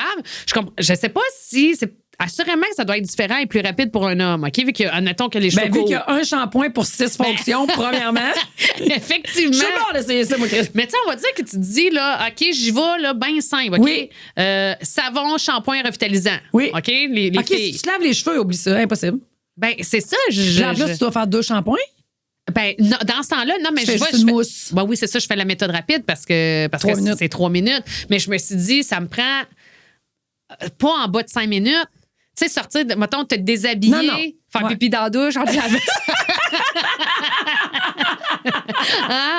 Je sais pas si c'est. Assurément que ça doit être différent et plus rapide pour un homme, OK? Vu que, admettons que les cheveux vu qu'il y a un shampoing pour 6 fonctions, premièrement. Effectivement. Je suis bon d'essayer ça, moi, Chris. Mais tu sais, on va dire que tu te dis, là, OK, j'y vais, là, bien simple, OK? Oui. Savon, shampoing revitalisant. Oui. OK? Les OK, filles. si tu te laves les cheveux, oublie ça, impossible. Ben, c'est ça. Là, tu dois faire 2 shampoings? Ben, non, dans ce temps-là, non, mais je fais une mousse. Ben oui, c'est ça, je fais la méthode rapide parce que c'est 3 minutes. Mais je me suis dit, ça me prend pas en bas de 5 minutes. Tu sais, sortir, mettons, te déshabiller, faire pipi dans la douche, en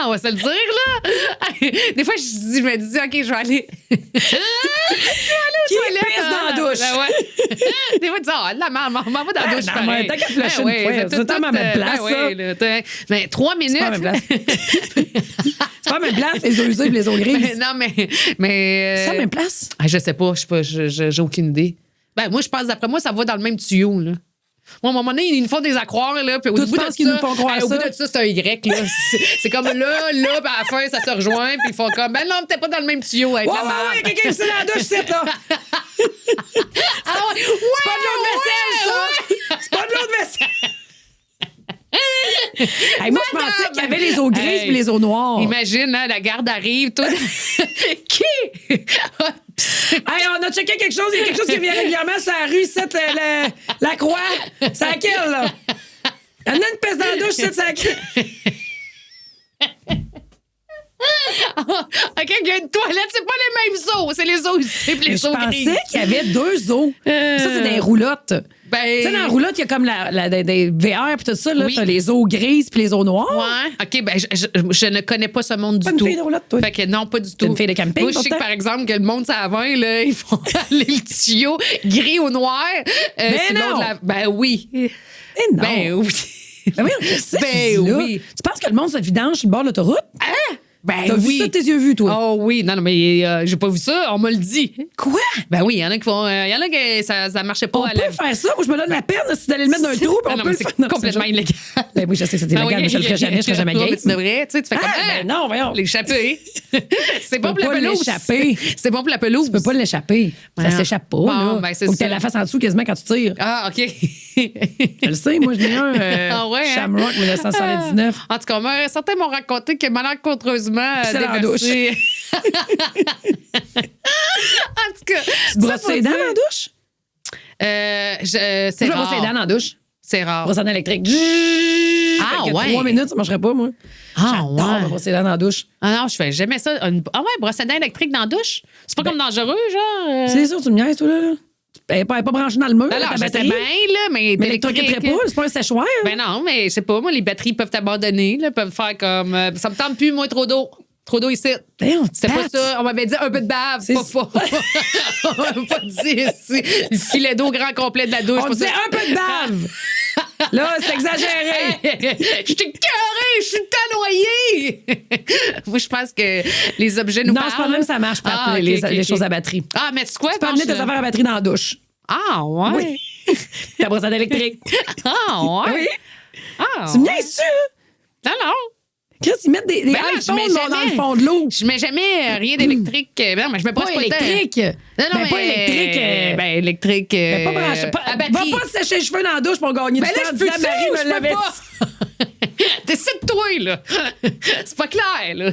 On va se le dire, là. Des fois, je me dis, OK, je vais aller. Qui pisse dans la douche? Ouais. Des fois, tu dis, la merde, m'en va dans la douche. T'as qu'à flusher une fois. C'est tout à la même place, ça. Mais 3 minutes. C'est pas la même place. C'est pas la même place, les eaux usées et les eaux grises. Non, mais c'est la même place? Je sais pas. J'ai aucune idée. Ben, moi, je pense, d'après moi, ça va dans le même tuyau, là. Moi, à un moment donné, ils nous font des accroires, là. Puis au bout de ça, qu'ils nous font croire au bout de ça, c'est un Y, là. C'est comme là, puis à la fin, ça se rejoint, puis ils font comme, ben non, t'es pas dans le même tuyau. Ouais, quelqu'un qui est dans la douche, c'est là. C'est pas de l'eau de vaisselle, ça. C'est pas de l'eau de vaisselle. Moi, je pensais qu'il y avait les eaux grises et les eaux noires. Imagine, hein, la garde arrive, tout. Qui? On a checké quelque chose. Il y a quelque chose qui vient régulièrement sur la rue, la Croix. C'est laquelle, là? Il y en a une peste dans la douche, c'est laquelle? OK, il y a une toilette, c'est pas les mêmes eaux. C'est les eaux ici, les eaux grises. Je pensais qu'il y avait 2 eaux. Ça, c'est des roulottes. Tu sais, dans la roulotte, il y a comme des VR puis tout ça. Là, t'as les eaux grises puis les eaux noires. Ouais. OK, je ne connais pas ce monde du tout. Pas une fille de roulotte, toi? Fait que non, pas du tout. T'es une fille de camping, moi, je sais que, par exemple, que le monde, ça va, là, ils font les tuyaux gris ou noir. Mais non! Ben oui. Mais non! Ben oui. Ben oui, oui. Tu penses que le monde se vidange sur le bord de l'autoroute? Hein? Ben T'as vu ça de tes yeux vus, toi? Oh oui. Non, mais j'ai pas vu ça. On me le dit. Quoi? Ben oui, il y en a qui font. Il y en a qui ça marchait pas. On peut faire ça. Moi, je me donne la peine si d'aller le mettre dans un trou. On peut le faire. Complètement illégal. Ben oui, je sais que c'est illégal, mais je le ferai jamais. Je serai jamais gay. C'est vrai. Tu fais comme. Ben non, voyons. L'échapper. C'est bon pour la pas pelouse. l'échapper. C'est bon pour la pelouse. Tu peux pas l'échapper. Ça s'échappe pas. Bon, là. ben, c'est Faut que ça. t'aies la face en dessous quasiment quand tu tires. Ah, OK. Je le sais, moi, je n'ai un Shamrock 1979. En tout cas, certains m'ont raconté que malencontreusement douche. En tout cas. Tu te brosses les dents dans la douche? C'est rare. brosser les dents dans la douche. C'est rare. Brosse à dents électrique. Ah, ouais. 3 minutes, ça marcherait pas, moi. J'adore me brosser les dents dans la douche. Ah non, je fais jamais ça. Ah ouais, brosse à dents électrique dans la douche? C'est pas comme dangereux, genre? C'est sûr, tu me niaises, toi, là. Elle n'est pas branchée dans le mur. Alors, je sais bien, là, mais électrocuterait pas, c'est pas un séchoir. Ben non, mais je sais pas, moi, les batteries peuvent t'abandonner, là, peuvent faire comme. Ça me tente plus, moi, trop d'eau. Trop d'eau ici. C'est pas ça. On m'avait dit un peu de bave. Pas. On m'avait pas dit ici. Le filet d'eau grand complet de la douche. On disait un peu de bave. Là, c'est exagéré. Je suis carré, je suis noyée. Moi, je pense que les objets nous parlent. Non, c'est pas même ça marche pas, les choses à batterie. Ah, mais tu quoi? Tu peux amener tes affaires à batterie dans la douche. Ah, ouais. Oui. Ta brosse à dents électrique. Ah, ouais. Oui. Ah, tu me niaises ça? Non. Chris, ils mettent des iPhones dans le fond de l'eau. Je mets jamais rien d'électrique. Non, mais je mets pas électrique. Non, mais pas électrique. Électrique. Pas branché. Va pas se sécher les cheveux dans la douche pour gagner du temps. Là, je peux pas. Décide-toi, là. C'est pas clair, là.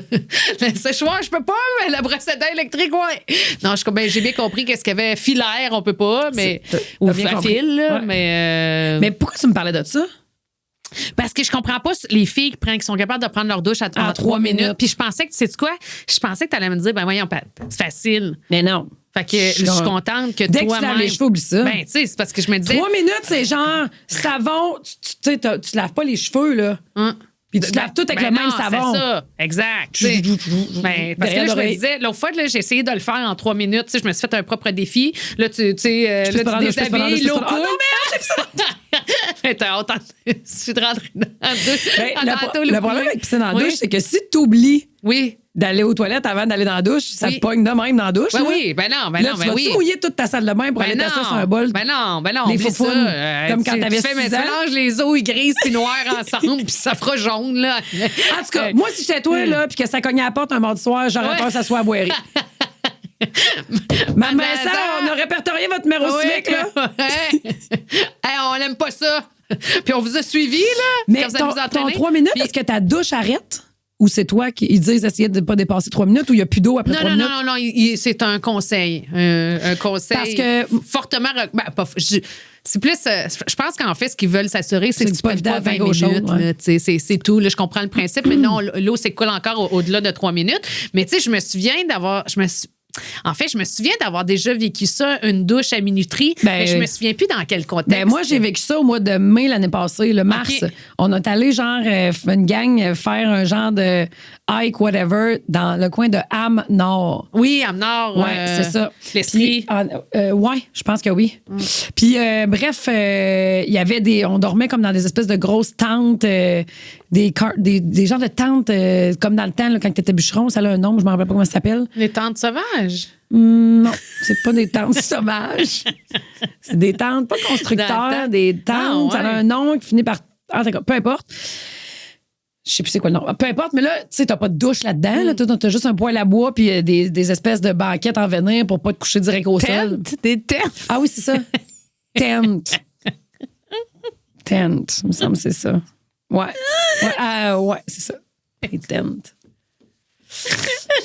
Le séchoir, je peux pas, mais la brosse à dents électrique, ouais. Non, j'ai bien compris qu'est-ce qu'il y avait filaire, on peut pas, mais. Ou à fil, là. Ouais. Mais pourquoi tu me parlais de ça? Parce que je comprends pas les filles qui sont capables de prendre leur douche en 3 minutes. Puis je pensais que, sais-tu quoi? Je pensais que tu allais me dire, ben voyons, c'est facile. Mais non. Fait que je suis contente que dès que tu laves les cheveux, oublie ça. Ben, tu sais, c'est parce que je me disais. 3 minutes, c'est genre savon. Tu laves pas les cheveux, là. Puis tu te laves tout avec le même savon. C'est ça, exact. Ben, parce que là, je me disais, l'autre fois, là, j'ai essayé de le faire en 3 minutes. Je me suis fait un propre défi. Là, tu déshabilles, l'eau coule. Oh non, mais j'ai ça! T'as honte. Je suis rentrée dans la douche. Le problème avec piscine dans la douche, c'est que si tu oublies oui. d'aller aux toilettes avant d'aller dans la douche, ça te pogne de même dans la douche. Oui, ben non, tu vas-tu mouiller toute ta salle de bain pour aller tasser sur un bol? Ben non, les faufounes, comme quand t'avais 6 ans. Tu mélanges les eaux grises et noires ensemble, puis ça fera jaune, là. En tout cas, moi, si j'étais toi, là, puis que ça cognait à la porte un mardi soir, j'aurais peur que ça soit à boirie. Ma mère, on a répertorié votre numéro civique, là. On n'aime pas ça. Puis on vous a suivi, là. Mais ton 3 minutes, est-ce que ta douche arrête? Ou c'est toi qui ils disent d'essayer de ne pas dépasser 3 minutes ou il n'y a plus d'eau après 3 minutes? Non, c'est un conseil. Un conseil parce que fortement... c'est plus... je pense qu'en fait, ce qu'ils veulent s'assurer, c'est que tu ne peux pas 20 minutes. C'est tout. Là, je comprends le principe, mais non, l'eau s'écoule encore au-delà de 3 minutes. Mais tu sais, je me souviens d'avoir... En fait, je me souviens d'avoir déjà vécu ça, une douche à minuterie, mais je me souviens plus dans quel contexte. Moi, j'ai vécu ça au mois de mai l'année passée, le mars. Okay. On est allé, une gang, faire un genre de hike, whatever, dans le coin de Ham-Nord. Oui, Ham-Nord. Oui, c'est ça. L'Estrie. Oui, je pense que oui. Puis, bref, il y avait on dormait comme dans des espèces de grosses tentes, des genres de tentes, comme dans le temps, là, quand tu étais bûcheron, ça a un nom, je ne me rappelle pas comment ça s'appelle. Les tentes sauvages? Non, c'est pas des tentes sauvages. C'est des tentes, pas constructeurs, des tentes. Ça a un nom qui finit par. Peu importe. Je sais plus c'est quoi le nom. Peu importe, mais là, tu sais, t'as pas de douche là-dedans. Là, t'as juste un poêle à bois puis des espèces de banquettes en venir pour pas te coucher direct au sol. Des tentes. Ah oui, c'est ça. Tent. Tent, il me semble que c'est ça. Ouais. Ouais, c'est ça. Les tentes.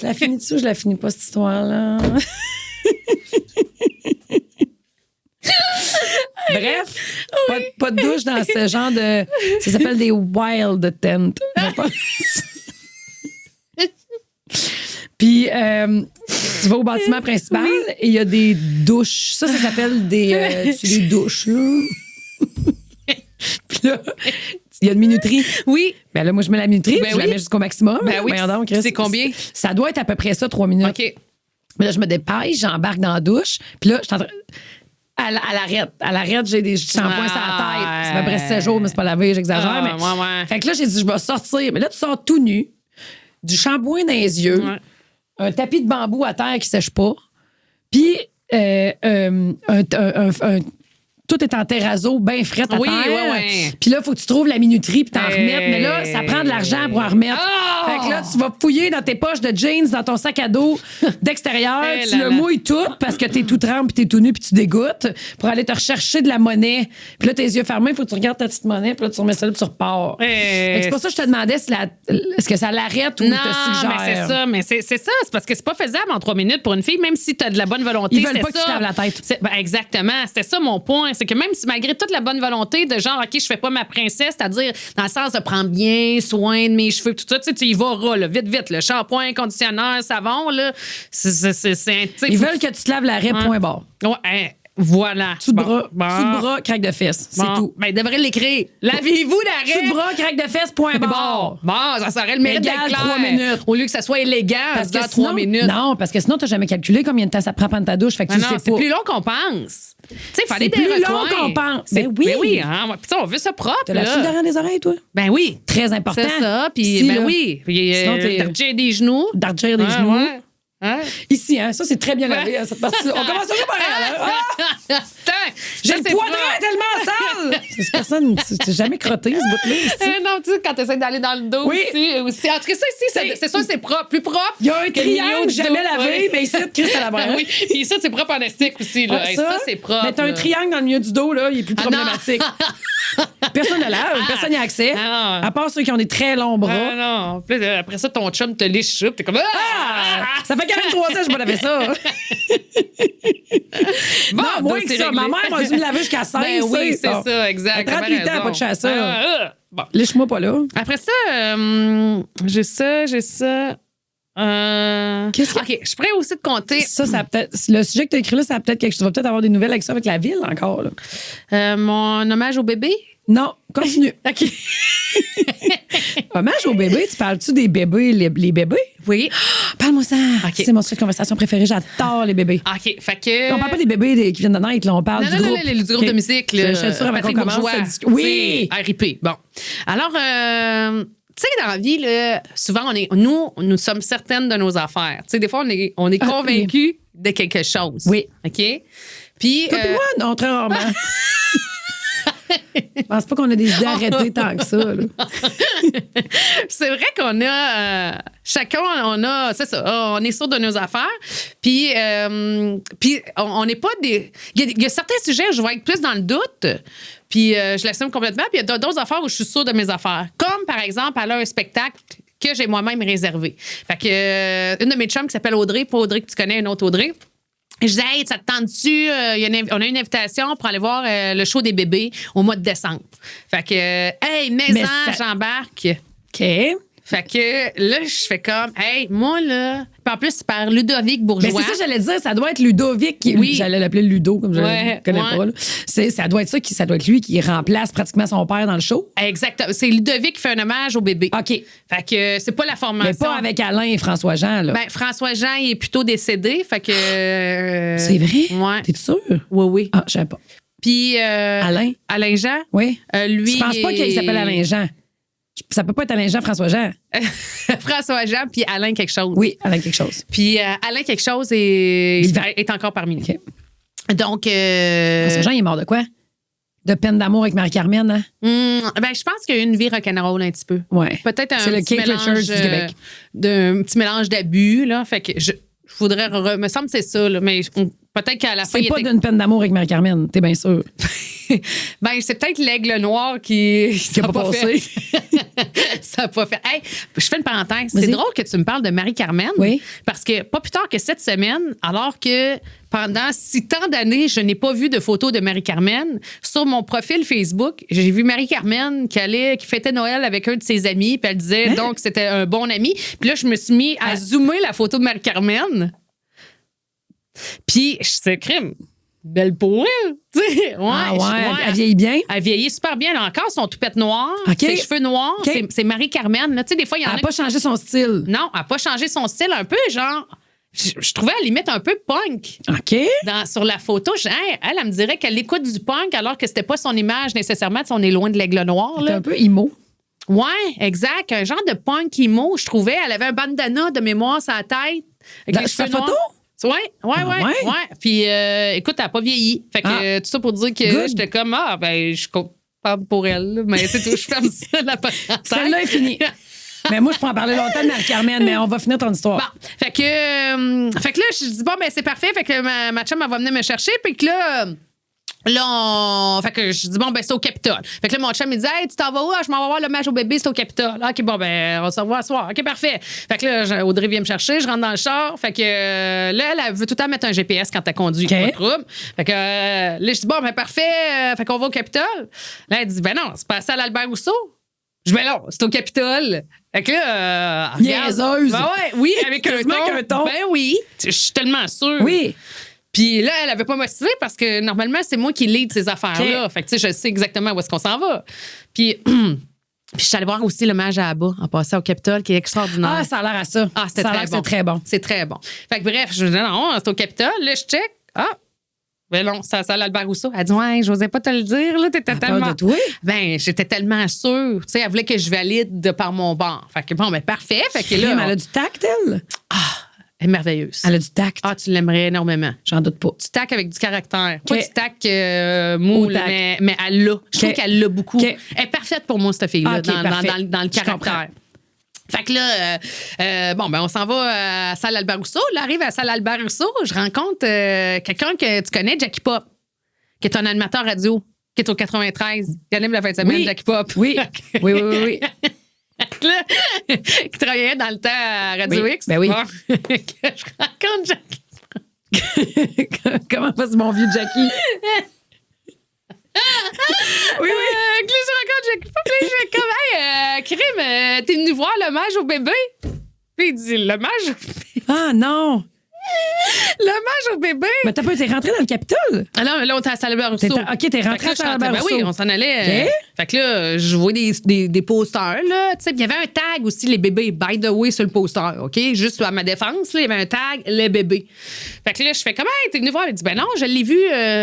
Je la finis dessus, je la finis pas, cette histoire-là. Bref, pas de douche dans ce genre de... Ça s'appelle des wild tents. Puis, tu vas au bâtiment principal et il y a des douches. Ça s'appelle des douches, là. Puis là, il y a une minuterie. Oui. Ben là, moi, je mets la minuterie, je la mets jusqu'au maximum. Ben oui. Donc, c'est combien? Ça doit être à peu près ça, 3 minutes. OK. Mais là, je me dépêche, j'embarque dans la douche. Puis là, je suis en train... Elle arrête, j'ai des shampoings sur la tête. C'est à peu près 7 jours, mais c'est pas lavé, j'exagère. Mais... Ouais. Fait que là, j'ai dit, je vais sortir. Mais là, tu sors tout nu, du shampoing dans les yeux, un tapis de bambou à terre qui sèche pas, puis tout est en terrazzo, bien frais à terre. Oui. Puis là, il faut que tu trouves la minuterie puis t'en remettes. Mais là, ça prend de l'argent pour en remettre. Oh! Fait que là, tu vas fouiller dans tes poches de jeans, dans ton sac à dos d'extérieur. Tu le mouilles tout parce que t'es tout trempe puis t'es tout nu puis tu dégoûtes pour aller te rechercher de la monnaie. Puis là, tes yeux fermés, il faut que tu regardes ta petite monnaie puis là, tu remets ça là puis tu repars. C'est pour ça que je te demandais est-ce que ça l'arrête ou te suggère. Mais c'est ça. C'est parce que c'est pas faisable en 3 minutes pour une fille, même si t'as de la bonne volonté. Ils veulent pas que tu te laves la tête. Exactement. C'était ça mon point. C'est que même si malgré toute la bonne volonté de genre, OK, je fais pas ma princesse, c'est-à-dire dans le sens de prendre bien soin de mes cheveux, tout ça, tu y vas, là, vite, le shampoing, conditionneur, savon, là, ils veulent que tu te laves l'arrêt, point barre. Ouais, voilà. Tout de bras, craque de fesses. C'est tout. Ben, il devrait l'écrire. Lavez-vous l'arrêt. Tout de bras, craque de fesses, point barre. Bon, ça serait le mérite d'être clair. 3 minutes. Au lieu que ça soit élégant, parce que 3 minutes. Non, parce que sinon, t'as jamais calculé combien de temps ça prend prendre ta douche. Fait que tu sais pas. C'est plus long qu'on pense. Tu sais, il fallait des plus long qu'on pense. Ben oui. Ben oui, hein. Puis on veut ça propre. T'as la file derrière des oreilles, toi? Ben oui. Très important. C'est ça. Puis, ben oui. Sinon, d'argir des genoux. D'argir des genoux. Ouais. Hein? Ici, hein, ça, c'est très bien lavé, cette partie-là. On commence toujours par elle. J'ai le poitrail tellement sale! C'est personne, c'est jamais crotté, ce bout-là. Non, tu sais, quand tu essaies d'aller dans le dos aussi. En tout cas, ça ici, c'est ça, c'est propre, plus propre. Il y a un triangle jamais lavé, mais ici, Chris à la brèche. Oui, puis ici, c'est propre en astique aussi. Là. Ça, c'est propre. Mais t'as un triangle dans le milieu du dos, là, il est plus problématique. Personne ne lave, personne n'y a accès. À part ceux qui ont des très longs bras. Non. Puis après ça, ton chum te liche, t'es comme. Ça fait 43 ans que je n'ai pas lavé ça. Bon, non, moi, que ça. Ma mère m'a dû me laver jusqu'à 16. Ben oui, c'est ça, exact. 38 ans, pas de chasse ça. Bon. Liche-moi pas là. Après ça, j'ai ça. Qu'est-ce que... OK, je pourrais aussi te compter. Ça peut-être. Le sujet que tu as écrit là, ça peut-être quelque chose. Tu vas peut-être avoir des nouvelles avec ça, avec la ville encore. Là. Mon hommage au bébé? Non, continue. OK. Hommage au bébé, tu parles-tu des bébés, les bébés? Oui. Parle-moi ça. Okay. C'est mon sujet de conversation préféré. J'adore les bébés. OK, fait que... On parle pas des bébés qui viennent de naître, là. On parle du groupe. Du groupe de musique. Là, je suis sûre avant qu'on commence. Oui! RIP. Bon. Alors, tu sais, dans la vie, là, souvent, nous sommes certaines de nos affaires. Tu sais, des fois, on est convaincus de quelque chose. Oui. OK? Puis. Moi, non, très rarement. Je pense pas qu'on a des idées arrêtées tant que ça. Là. C'est vrai qu'on a... chacun, c'est ça, on est sûr de nos affaires. Puis on n'est pas des... Il y a certains sujets où je vais être plus dans le doute, puis je l'assume complètement. Puis il y a d'autres affaires où je suis sûre de mes affaires. Comme, par exemple, aller à un spectacle que j'ai moi-même réservé. Fait que une de mes chums qui s'appelle Audrey, pas Audrey que tu connais, une autre Audrey... Je disais, hey, ça te tente-tu? On a une invitation pour aller voir le show des bébés au mois de décembre. Fait que, hey, j'embarque. OK. Fait que là, je fais comme, hey, moi, là. Puis en plus, c'est par Ludovic Bourgeois. Mais c'est ça, j'allais dire, ça doit être Ludovic. J'allais l'appeler Ludo, comme je ne connais pas. Là. Ça doit être lui qui remplace pratiquement son père dans le show. Exactement. C'est Ludovic qui fait un hommage au bébé. OK. Fait que c'est pas la formation. Mais pas avec Alain et François-Jean, là. Ben, François-Jean, il est plutôt décédé. Fait que. C'est vrai? Ouais. T'es sûr? Oui. Ah, je sais pas. Puis. Alain Jean? Oui. Lui. Je pense pas qu'il s'appelle Alain Jean. Ça peut pas être Alain Jean, François-Jean. François-Jean, puis Alain quelque chose. Oui, Alain quelque chose. Puis Alain quelque chose est encore parmi nous. Okay. Donc. François-Jean, il est mort de quoi? De peine d'amour avec Marie-Carmen, hein? Ben, je pense qu'il y a eu une vie rock'n'roll un petit peu. Ouais. Peut-être un petit mélange du Québec. Un petit mélange d'abus, là. Fait que je voudrais. Me semble que c'est ça, là. Mais peut-être qu'à la fin. C'est pas d'une peine d'amour avec Marie-Carmen, t'es bien sûr. Ben, c'est peut-être l'aigle noir qui a pas passé. Ça n'a pas fait. Hey, je fais une parenthèse. Vas-y. C'est drôle que tu me parles de Marie-Carmen. Oui. Parce que pas plus tard que cette semaine, alors que pendant si tant d'années, je n'ai pas vu de photos de Marie-Carmen, sur mon profil Facebook, j'ai vu Marie-Carmen qui fêtait Noël avec un de ses amis, puis elle disait donc c'était un bon ami. Puis là, je me suis mis à zoomer la photo de Marie-Carmen. Puis, c'est crime. Belle pour elle. Elle vieillit bien. Elle vieillit super bien. Elle a encore son toupette noire, ses cheveux noirs. Okay. C'est Marie-Carmen. Tu sais, des fois, il y en a. Elle n'a pas changé son style. Non, elle n'a pas changé son style. Un peu, genre. Je trouvais à la limite un peu punk. OK. Sur la photo, elle me dirait qu'elle écoute du punk alors que c'était pas son image nécessairement. On est loin de l'aigle noir. C'est un peu emo. Ouais, exact. Un genre de punk emo, je trouvais. Elle avait un bandana de mémoire sur la tête. Avec les cheveux photo? noirs. Ouais. Puis, écoute, elle n'a pas vieilli. Fait que tout ça pour dire que j'étais comme, je suis contente pour elle. Mais c'est tout, je ferme ça, la parenthèse. Celle-là est finie. Mais moi, je pourrais en parler longtemps de Marie-Carmen, mais on va finir ton histoire. Bon, fait que là, je dis, c'est parfait. Fait que ma chum, elle va venir me chercher. Puis que là, fait que je dis, c'est au Capitole. Fait que là, mon chum, il dit, hey, tu t'en vas où? Je m'en vais voir l'hommage au bébé, c'est au Capitole. OK, on va se revoir ce soir. OK, parfait. Fait que là, Audrey vient me chercher, je rentre dans le char. Fait que là, elle veut tout le temps mettre un GPS quand elle conduit. Okay. Pas de trouble. Fait que là, je dis, parfait. Fait qu'on va au Capitole. Là, elle dit, non, c'est passé à l'Albert Rousseau. Je dis, non, c'est au Capitole. Fait que là, niaiseuse. Oui, avec un ton. Ben oui, je suis tellement sûre. Oui. Puis là, elle avait pas motivé parce que normalement, c'est moi qui lead ces affaires-là. Okay. Fait que tu sais, je sais exactement où est-ce qu'on s'en va. Puis je suis allée voir aussi l'hommage à Abba en passant au Capitole, qui est extraordinaire. Ah, ça a l'air à ça. Ah, c'était très bon. C'est très bon. C'est très bon. Fait que bref, je dis non, c'est au Capitole. Là, je check. Ben non, ça l'Albert Rousseau. Elle dit, j'osais pas te le dire, là, t'étais tellement. De toi? Ben, j'étais tellement sûre. Tu sais, elle voulait que je valide de par mon banc. Fait que parfait. Fait que là. Elle a du tact, elle? Elle est merveilleuse. Elle a du tact. Ah, tu l'aimerais énormément. J'en doute pas. Du tact avec du caractère. Pas du tact mou, mais elle l'a. Je trouve qu'elle l'a beaucoup. Elle est parfaite pour moi, cette fille-là, dans le caractère. Fait que là, on s'en va à Salle Albert Rousseau. Là, arrive à Salle Albert Rousseau, je rencontre quelqu'un que tu connais, Jackie Pop, qui est un animateur radio, qui est au 93. Il anime la fin de semaine, Jackie Pop. Oui. Oui. Là, qui travaillait dans le temps à Radio X. Ben oui. Je rencontre Jackie. Comment passe mon vieux Jackie? Oui. Là, je rencontre Jackie Pop. Là, je fais comme, Crime, t'es venu voir l'hommage au bébé? Puis il dit, l'hommage au bébé. Ah non! L'hommage au bébé. Mais t'es rentré dans le Capitole? Ah non, mais là, on était à Salle Albert Rousseau. OK, t'es rentré à Salle Albert Rousseau. Oui, on s'en allait. Fait que là, je vois des posters, là. Tu sais, il y avait un tag aussi, les bébés, by the way, sur le poster, OK? Juste à ma défense, là, il y avait un tag, les bébés. Fait que là, je fais comment? T'es venu voir? Il dit, non, je l'ai vu,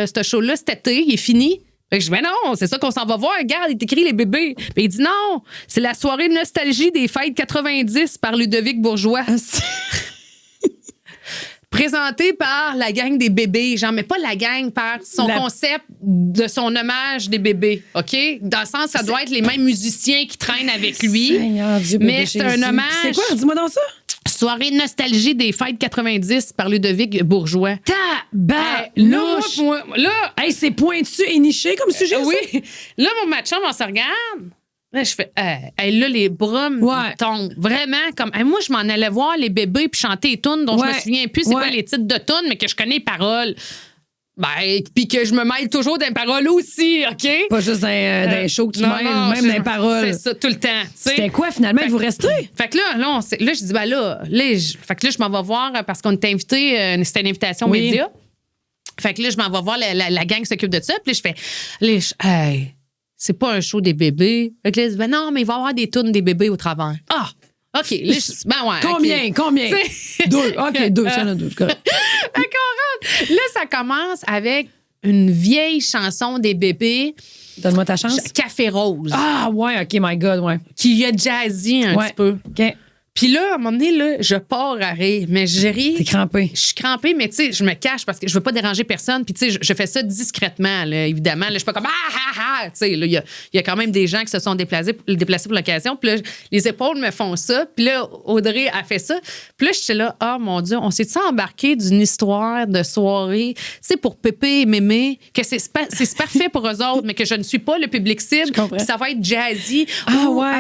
ce show-là, cet été, il est fini. Fait que je dis, non, c'est ça qu'on s'en va voir. Regarde, il est écrit les bébés. Puis il dit, non, c'est la soirée nostalgie des fêtes 90 par Ludovic Bourgeois. Présenté par la gang des bébés, genre, mais pas la gang, par son concept de son hommage des bébés, OK? Dans le sens, ça doit être les mêmes musiciens qui traînent avec lui. Seigneur Dieu, mais c'est un hommage. C'est quoi? Dis-moi donc ça. Soirée nostalgie des fêtes 90 par Ludovic Bourgeois. Tabarnouche! Là, c'est pointu et niché comme sujet, oui. Là, mon match, on se regarde. Là, je fais, là, les bras me tombent. Vraiment, comme, moi, je m'en allais voir les bébés puis chanter les tunes dont je me souviens plus c'est quoi les titres de tunes, mais que je connais les paroles. Puis que je me mêle toujours dans les paroles aussi, OK? Pas juste dans les shows que tu mêles, même dans les paroles. C'est ça, tout le temps. C'était quoi, finalement, vous restez? Fait que là, je dis, fait que là, je m'en vais voir parce qu'on était invités, c'était une invitation média. Fait que là, je m'en vais voir la gang qui s'occupe de ça. Puis là, je fais, hey, c'est pas un show des bébés. Fait que là, je dis, non, mais il va y avoir des tunes des bébés au travers. Ah! OK. Là, Combien? 2. OK, 2. Ça en a 2. Correct. Là, ça commence avec une vieille chanson des bébés. Donne-moi ta chance. Café Rose. Ah, ouais, OK, my God, ouais. Qui a jazzy un petit peu. OK. Puis là, à un moment donné, là, je pars à rire. Mais je ris. T'es crampée. Je suis crampée, mais tu sais, je me cache parce que je veux pas déranger personne. Puis tu sais, je fais ça discrètement, là, évidemment. Là, je suis pas comme Tu sais, là, il y a quand même des gens qui se sont déplacés pour l'occasion. Puis là, les épaules me font ça. Puis là, Audrey a fait ça. Puis là, j'étais là, mon Dieu, on s'est-tu embarqué d'une histoire de soirée, tu sais, pour Pépé et Mémé, que c'est parfait pour eux autres, mais que je ne suis pas le public cible. Puis ça va être jazzy.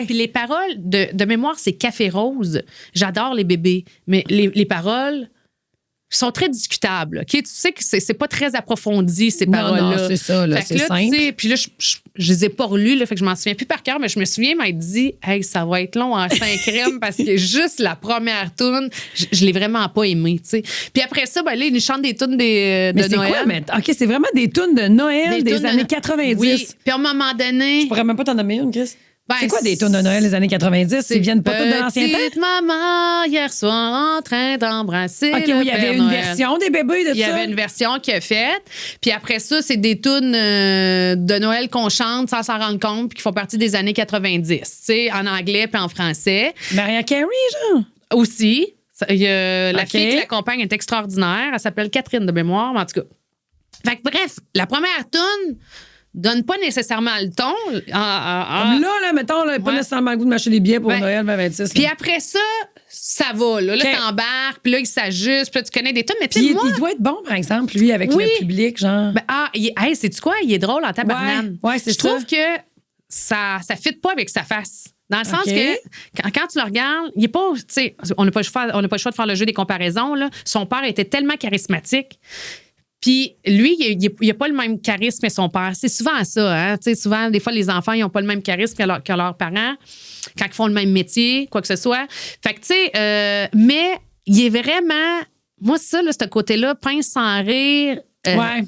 Puis les paroles de mémoire, c'est Café Rose. J'adore les bébés, mais les paroles sont très discutables. Okay? Tu sais que c'est pas très approfondi, ces paroles-là. Non, c'est ça, là, c'est simple. Puis là, je les ai pas relues, là, fait que je m'en souviens plus par cœur, mais je me souviens m'être dit, hey, ça va être long en 5 crèmes parce que juste la première toune, je l'ai vraiment pas aimée. T'sais. Puis après ça, là, ils nous chantent des tounes de Noël. Quoi, OK, c'est vraiment des tunes de Noël des années 90. Oui. Puis à un moment donné. Je pourrais même pas t'en nommer une, Chris. C'est quoi des tunes de Noël des années 90? Ils viennent pas toutes de l'ancien temps? Petite maman, hier soir, en train d'embrasser. OK, oui, il y avait une version des bébés de ça. Il y avait une version qui a faite. Puis après ça, c'est des tunes de Noël qu'on chante sans s'en rendre compte, puis qui font partie des années 90, tu sais, en anglais puis en français. Mariah Carey, genre? Aussi. La fille qui l'accompagne est extraordinaire. Elle s'appelle Catherine de mémoire, mais en tout cas. Fait que bref, la première tune donne pas nécessairement le ton. Comme là, mettons, pas nécessairement le goût de m'acheter des billets pour Noël 2026. Puis après ça va. Là, t'embarques, puis là, il s'ajuste, puis là, tu connais des tunes. Mais puis il doit être bon, par exemple, lui, avec le public, genre. Sais-tu quoi? Il est drôle en tabarnane. Ouais, c'est ça. Je trouve que ça fit pas avec sa face. Dans le sens que, quand tu le regardes, il est pas, tu sais, on n'a pas le choix de faire le jeu des comparaisons, là. Son père était tellement charismatique. Puis lui, il n'a pas le même charisme que son père. C'est souvent ça. Hein? Tu sais, souvent, des fois, les enfants, ils n'ont pas le même charisme que leurs parents quand ils font le même métier, quoi que ce soit. Fait que, tu sais, mais il est vraiment... Moi, ça, là, ce côté-là, pince sans rire...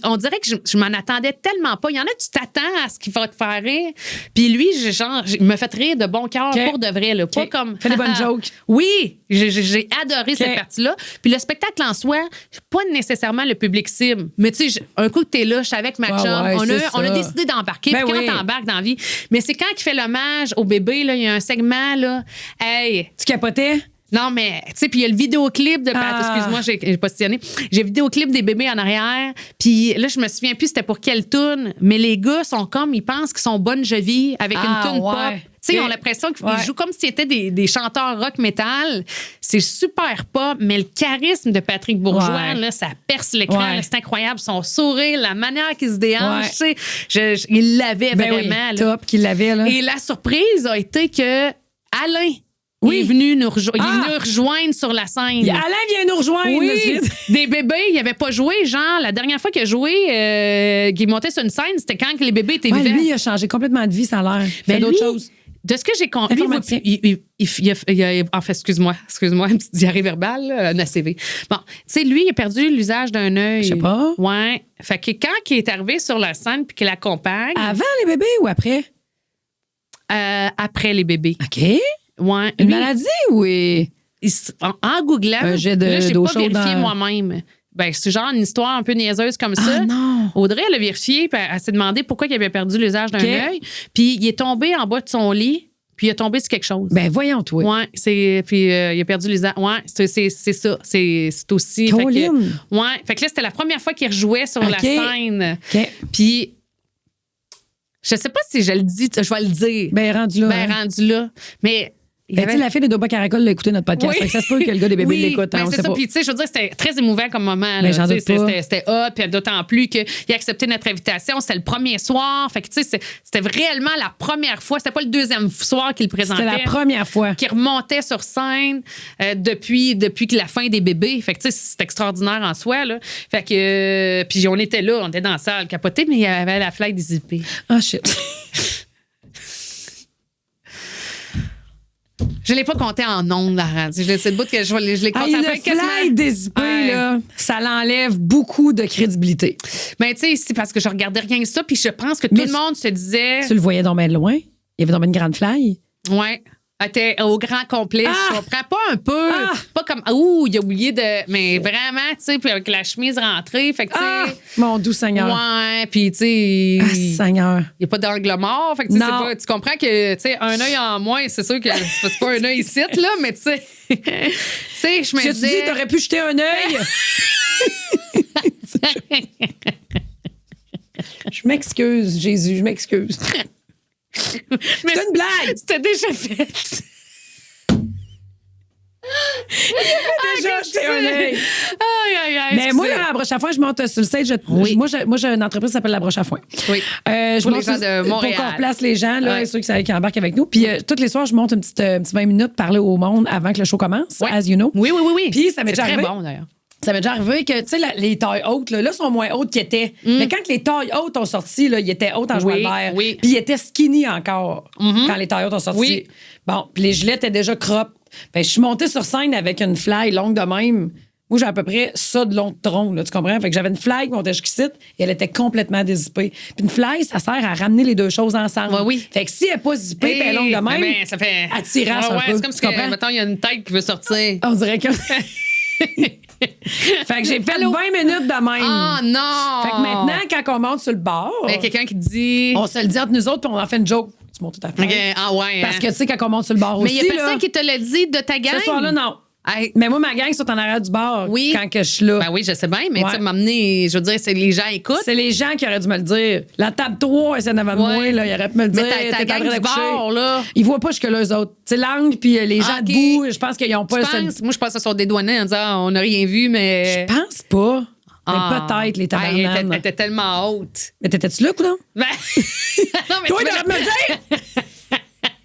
On dirait que je m'en attendais tellement pas. Il y en a, tu t'attends à ce qu'il va te faire rire. Puis lui, il me fait rire de bon cœur pour de vrai. Là. Pas comme. Fais des bonnes jokes. Oui, j'ai adoré cette partie-là. Puis le spectacle en soi, pas nécessairement le public cible. Mais tu sais, un coup que t'es là, je suis avec ma chum. On a décidé d'embarquer. Puis quand t'embarques dans la vie. Mais c'est quand il fait l'hommage au bébé, là, il y a un segment, là. Hey. Tu capotais? Non, mais, tu sais, puis il y a le vidéoclip de... Excuse-moi, j'ai positionné. J'ai le vidéoclip des bébés en arrière. Puis là, je me souviens plus c'était pour quelle toune. Mais les gars sont comme, ils pensent qu'ils sont bonne jevie avec une toune pop. Tu sais, ils ont l'impression qu'ils jouent comme s'ils étaient des chanteurs rock metal. C'est super pop, mais le charisme de Patrick Bourgeois, là, ça perce l'écran. C'est incroyable. Son sourire, la manière qu'il se déhanche, tu sais. Il l'avait vraiment. Oui, top qu'il l'avait, là. Et la surprise a été que Alain... Il est venu nous rejoindre sur la scène. Alain vient nous rejoindre. Oui, des bébés, il n'avait pas joué. Genre, la dernière fois qu'il a joué, qu'il montait sur une scène, c'était quand que les bébés étaient vivants. Lui, il a changé complètement de vie, ça a l'air. Il fait d'autres choses. De ce que j'ai compris, excuse-moi, une petite diarrhée verbale, un ACV. Bon, tu sais, lui, il a perdu l'usage d'un œil. Je sais pas. Ouais. Fait que quand il est arrivé sur la scène puis qu'il l'accompagne. Avant les bébés ou après? Après les bébés. OK. Ouais. Une maladie ou en googlant, un jet là, j'ai pas vérifié dans... moi-même. Ben, c'est genre une histoire un peu niaiseuse comme ça. Ah non! Audrey, elle a vérifié, puis elle s'est demandé pourquoi il avait perdu l'usage d'un œil. Puis il est tombé en bas de son lit, puis il est tombé sur quelque chose. Ben voyons, toi. Ouais, puis il a perdu l'usage. Ouais, c'est ça. C'est aussi. Fait que là, c'était la première fois qu'il rejouait sur la scène. Puis je sais pas si je le dis, je vais le dire. Ben rendu là. Mais La fille de Doba Caracol l'a écouté notre podcast. Ça se peut que le gars des bébés l'écoute. C'est ça. Puis, tu sais, je veux dire, c'était très émouvant comme moment. C'était hot. Puis, d'autant plus qu'il a accepté notre invitation. C'était le premier soir. Fait que, tu sais, c'était réellement la première fois. C'était pas le deuxième soir qu'il présentait. C'était la première fois. Qu'il remontait sur scène depuis la fin des bébés. Fait que, tu sais, c'est extraordinaire en soi, là. Fait que, puis, on était là, on était dans la salle capoté, mais il y avait la fly des IP. Ah, shit. Je l'ai pas compté en ondes, la radio. C'est le bout que je l'ai compté après. Le fly des IP, là, ça l'enlève beaucoup de crédibilité. Mais tu sais, c'est parce que je regardais rien que ça, puis je pense que tout le monde se disait... Tu le voyais donc bien loin? Il y avait donc une grande fly? Ouais. Était au grand complet. Je comprends pas un peu. Pas comme, il a oublié de. Mais vraiment, tu sais, puis avec la chemise rentrée. Fait que, tu sais. Mon doux Seigneur. Ouais, puis, tu sais. Seigneur. Il n'y a pas d'angle mort. Fait que, tu comprends que, tu sais, un œil en moins, c'est sûr que c'est pas un œil ici, là, mais, tu sais. Tu sais, je me disais. Tu dis, t'aurais pu jeter un œil. Je m'excuse, Jésus, je m'excuse. C'est une blague! C'était déjà fait. Déjà, j'étais un œil. Mais moi, là, la broche à foin, je monte sur le stage. Moi, j'ai une entreprise qui s'appelle La Broche à foin. Oui. Je monte les gens de Montréal. Pour qu'on replace les gens, là, ceux qui embarquent avec nous. Puis, tous les soirs, je monte un petit 20 minutes parler au monde avant que le show commence, as you know. Oui. Puis, ça m'est déjà arrivé. C'est très bon, d'ailleurs. Ça m'est déjà arrivé que, tu sais, les tailles hautes, là, sont moins hautes qu'ils étaient. Mais quand les tailles hautes ont sorti, là, ils étaient hautes en joie de l'air. Puis ils étaient skinny encore quand les tailles hautes ont sorti. Oui. Bon, puis les gilets étaient déjà crop. Je suis montée sur scène avec une fly longue de même. Moi, j'ai à peu près ça de long de tronc, là, tu comprends? Fait que j'avais une fly qui montait jusqu'ici et elle était complètement dézippée. Puis une fly, ça sert à ramener les deux choses ensemble. Oui. Fait que si elle n'est pas zippée et elle est longue de même, ça fait attirant un peu. C'est comme si, mettons, il y a une tête qui veut sortir. On dirait que... Fait que j'ai fait 20 minutes de même. Ah non! Fait que maintenant, quand on monte sur le bar... Il y a quelqu'un qui dit... On se le dit entre nous autres, puis on en fait une joke. Tu montes tout à fait. Okay. Ah ouais. Parce que, tu sais, quand on monte sur le bar aussi... Mais il y a personne qui te l'a dit de ta gang? Ce soir-là, non. Hey. Mais moi, ma gang sont en arrière du bar quand que je suis là. Ben oui, je sais bien, mais tu m'amener, je veux dire, c'est les gens écoutent. C'est les gens qui auraient dû me le dire. La table 3, c'est en avant de moi, là, ils auraient pu me le dire. Mais ta gang du bar, là. Ils voient pas jusque là, eux autres. C'est l'angle, puis les gens debout, je pense qu'ils n'ont pas... Moi, je pense qu'ils sont dédouanés en disant on n'a rien vu, mais... Je pense pas. Mais peut-être, les tabarnanes. Elle était tellement haute. Mais t'étais-tu là, coudonc? Ben... non, mais toi, tu devrais me le dire!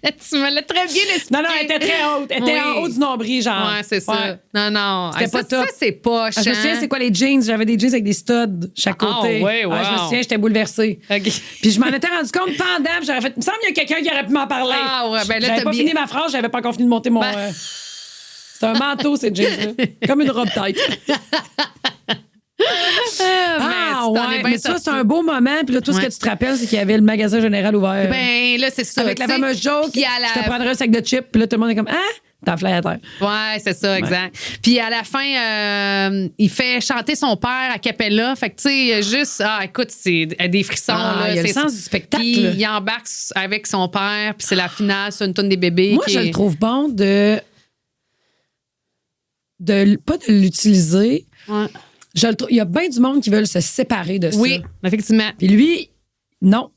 Tu me l'as très bien expliqué. Non, elle était très haute. Elle était en haut du nombril, genre. Ouais, c'est ça. Non. C'était pas top. Ça, c'est poche. Je me souviens, c'est quoi les jeans? J'avais des jeans avec des studs chaque côté. Ouais, wow. Je me souviens, j'étais bouleversée. Okay. Puis je m'en étais rendu compte pendant, puis j'aurais fait. Il me semble qu'il y a quelqu'un qui aurait pu m'en parler. Ah ouais, ben là, j'avais pas fini ma phrase, j'avais pas encore fini de monter mon. C'est un manteau, ces jeans-là. Comme une robe tête. Mais ça, c'est un beau moment. Puis là, tout ce que tu te rappelles, c'est qu'il y avait le magasin général ouvert. Ben là, c'est ça. Avec la fameuse joke, je te prendrais un sac de chips. Puis là, tout le monde est comme, t'as fly à terre. Ouais, c'est ça, exact. Puis à la fin, il fait chanter son père à cappella. Fait que, tu sais, juste, écoute, c'est des frissons. Là, il y a le sens du spectacle. Puis il embarque avec son père. Puis c'est la finale sur une toune des bébés. Moi, je le trouve bon de pas de l'utiliser. Ouais. Il y a bien du monde qui veulent se séparer de ça. Oui, effectivement. Puis lui, non.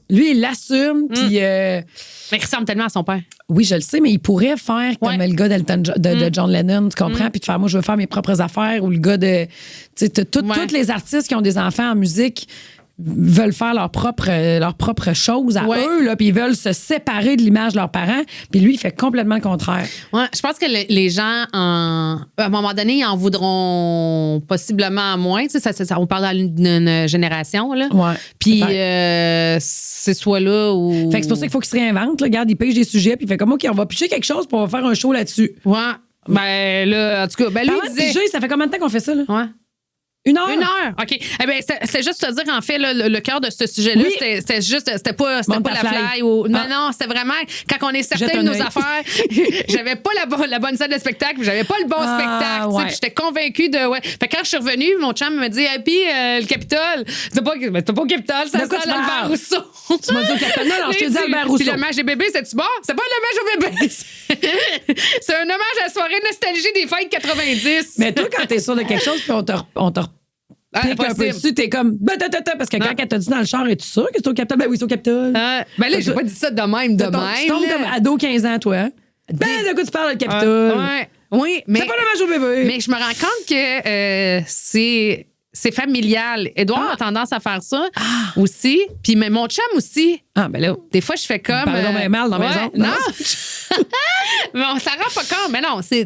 Lui, il l'assume. Puis. Mais il ressemble tellement à son père. Oui, je le sais, mais il pourrait faire comme le gars de John Lennon, tu comprends? Puis de faire, moi, je veux faire mes propres affaires. Ou le gars de. Tu sais, tous les artistes qui ont des enfants en musique veulent faire leur propre chose à eux, là, puis ils veulent se séparer de l'image de leurs parents. Puis lui, il fait complètement le contraire. Ouais, je pense que les gens, à un moment donné, ils en voudront possiblement moins. Tu sais, ça, on parle d'une génération. Là. Ouais, puis c'est soit là ou... Fait que c'est pour ça qu'il faut qu'il se réinvente. Là. Regarde, il pêche des sujets, puis il fait comme, OK, on va piger quelque chose, puis on va faire un show là-dessus. Ouais. Ben là, en tout cas, ben lui, il disait... Piger, ça fait combien de temps qu'on fait ça, là? Ouais. 1 heure? 1 heure. OK. Eh bien, c'est juste te dire, en fait, là, le cœur de ce sujet-là, c'était pas la fly. Non, c'était vraiment, quand on est certain de nos affaires, j'avais pas la bonne salle de spectacle, j'avais pas le bon spectacle. Ouais. J'étais convaincue de. Ouais. Fait que quand je suis revenue, mon chum me dit, puis le Capitole, t'as pas au Capitole, ça sent Albert Rousseau. Tu m'as dit au Capitole, non, je te dis Albert Rousseau. Puis le match des bébés, c'est-tu bon? C'est pas le match aux bébés. C'est un hommage à la soirée nostalgie des fêtes 90. Mais toi, quand t'es sûr de quelque chose, puis on te pique un peu dessus, t'es comme parce que quand elle t'a dit dans le char, es-tu sûr que c'est au Capitole? Ben oui, c'est au Capitole. Ben là, j'ai pas dit ça de même. Tu tombes comme ado 15 ans, toi. Ben, de quoi tu parles, le Capitole? Ouais. Oui, mais. C'est pas dommage au bébé. Mais je me rends compte que c'est familial. Édouard a tendance à faire ça aussi. Puis mais mon chum aussi. Ah, ben là. Des fois, je fais comme. Parle donc bien mal dans la maison. Non. Mais on s'en rend pas compte. Mais non, c'est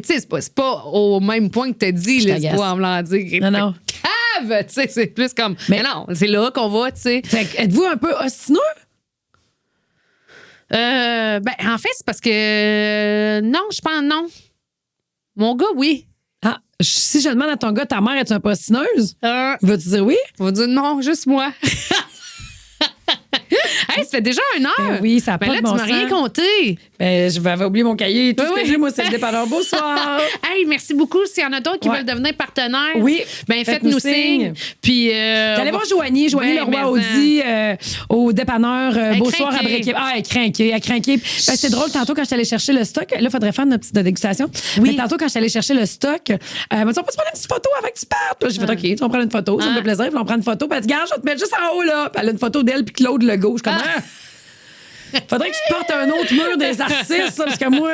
pas au même point que tu as dit, là, c'est pas en voulant dire. Non. Cave! Tu sais, c'est plus comme. Mais non, c'est là qu'on va, tu sais. Fait que êtes-vous un peu ostineux? Ben, en fait, c'est parce que. Non, je pense non. Mon gars, oui. Ah, si je demande à ton gars, ta mère, es-tu un peu ostineuse? Vas-tu dire oui? Il va dire non, juste moi. Hey, ça fait déjà 1 heure. Ben oui, ça n'a pas là, de bon tu m'as sens. rien compté. Ben, je vais oublier mon cahier. Tout ce que oui. j'ai, moi, c'est le dépanneur. Bonsoir. Hey, merci beaucoup. S'il y en a d'autres qui veulent devenir partenaires, oui, ben faites-nous signe. Puis allez voir Joanie Leroy-Audi au dépanneur Beausoir à Bréquet. Ah, elle est craquée. Ben, c'est drôle, tantôt quand je suis allée chercher le stock, là, il faudrait faire notre petite dégustation. Oui. Mais tantôt quand je suis allée chercher le stock, elle m'a dit, on peut se prendre une petite photo avec tu partes. J'ai fait, OK, tu vas prendre une photo, ça me fait plaisir. Puis on prend une photo. Puis elle dit, regarde, je vais te mettre juste en haut, là. Puis elle a une photo d'elle, puis Claude Legault. Je suis comme, faudrait que tu portes un autre mur des artistes, là, parce que moi,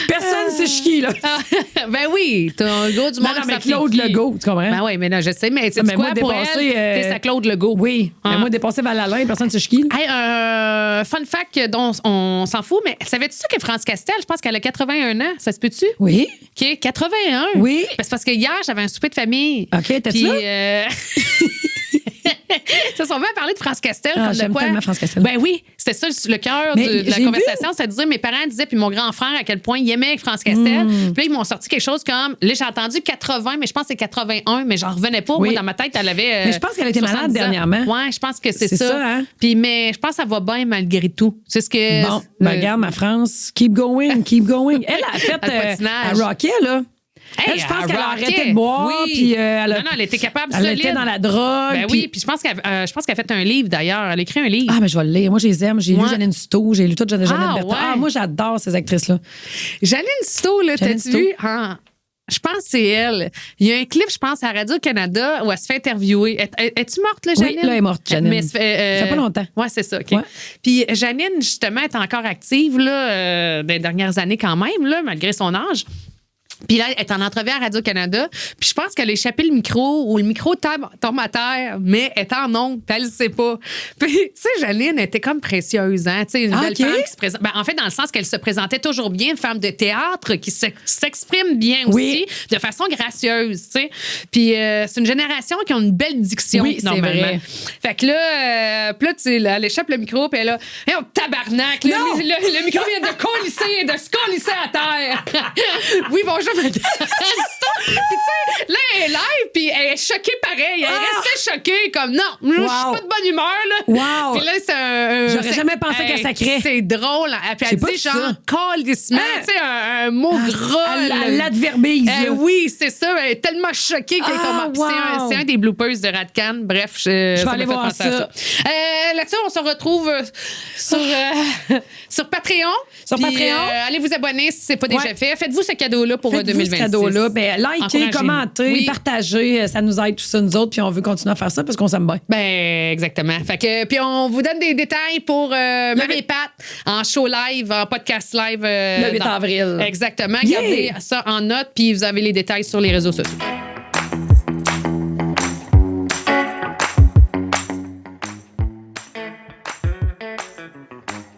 personne ne sait chier, là. Ben oui, ton Legault du monde. Non, mais Claude Legault, tu comprends? Ben oui, mais non, je sais, mais tu sais moi, quoi, pour elle, t'es sa Claude Legault. Oui, mais moi, dépassé Val-Alain, personne ne sait chier. Hey, fun fact dont on s'en fout, mais savais-tu ça que France Castel, je pense qu'elle a 81 ans, ça se peut-tu? Oui. OK, 81? Oui. Ben, c'est parce que hier, j'avais un souper de famille. OK, t'es-tu là? Ça, on va parler de France Castel. Ah, comme j'aime de quoi. tellement France Castel. Ben oui, c'était ça le cœur de la conversation. C'est de dire, mes parents disaient, puis mon grand frère, à quel point il aimait France Castel. Puis là, ils m'ont sorti quelque chose comme, là, j'ai entendu 80, mais je pense que c'est 81, mais j'en revenais pas. Oui. Moi, dans ma tête, elle avait. Mais je pense qu'elle était malade dernièrement. Oui, je pense que c'est ça. ça, hein? Puis, mais je pense que ça va bien malgré tout. C'est ce que. Bon, regarde, ma France, keep going, keep going. Elle a fait à Rocket, là. Hey, je pense qu'elle a arrêté de boire. Oui. Puis, non, elle était capable elle était dans la drogue. Ben oui, puis je pense qu'elle a fait un livre d'ailleurs. Elle a écrit un livre. Ah, mais je vais le lire. Moi, je les aime. J'ai lu Janine Souto, j'ai lu toute Jeannette Bertrand. Ouais. Ah, moi, j'adore ces actrices-là. Janine Souto, là, t'as-tu vu? Je pense que c'est elle. Il y a un clip, je pense, à Radio-Canada où elle se fait interviewer. Es-tu morte, là, Janine? Oui, là, elle est morte, Janine. Mais ça fait pas longtemps. Oui, c'est ça. OK. Ouais. Puis Janine, justement, est encore active là, dans les dernières années quand même, là, malgré son âge. Puis là, elle est en entrevue à Radio-Canada. Puis je pense qu'elle a échappé le micro ou le micro tombe à terre, mais elle est en onde, puis elle ne sait pas. Puis, tu sais, Janine était comme précieuse, hein? Tu sais, une belle femme qui se présente. Ben, en fait, dans le sens qu'elle se présentait toujours bien, une femme de théâtre qui s'exprime bien aussi, de façon gracieuse, tu sais. Puis c'est une génération qui a une belle diction, normalement. Vrai. Fait que là, tu sais, elle échappe le micro, puis elle a hey, oh, tabarnak! Le micro vient de se colisser à terre. Oui, bonjour. Puis tu sais, là, elle est live, puis elle est choquée pareil. Elle est restée choquée, comme non, je suis pas de bonne humeur, là. Wow. Puis là, c'est j'aurais jamais pensé qu'elle sacrait. C'est drôle. Puis elle dit genre, calissement, tu sais, un mot gras. L'adverbise. Oui, c'est ça. Elle est tellement choquée qu'elle est comme. C'est un des bloopers de Radcan. Bref, je vais aller voir ça. Là-dessus, on se retrouve sur Patreon. Sur Patreon. Allez vous abonner si ce n'est pas déjà fait. Faites-vous ce cadeau-là pour 2026. Ce cadeau-là. Ben, likez, commentez, partagez. Ça nous aide, tout ça, nous autres. Puis on veut continuer à faire ça parce qu'on s'aime bien. Ben, exactement. Fait que, puis on vous donne des détails pour Même et Pat en show live, en podcast live. Le 8 avril. Exactement. Gardez ça en note. Puis vous avez les détails sur les réseaux sociaux.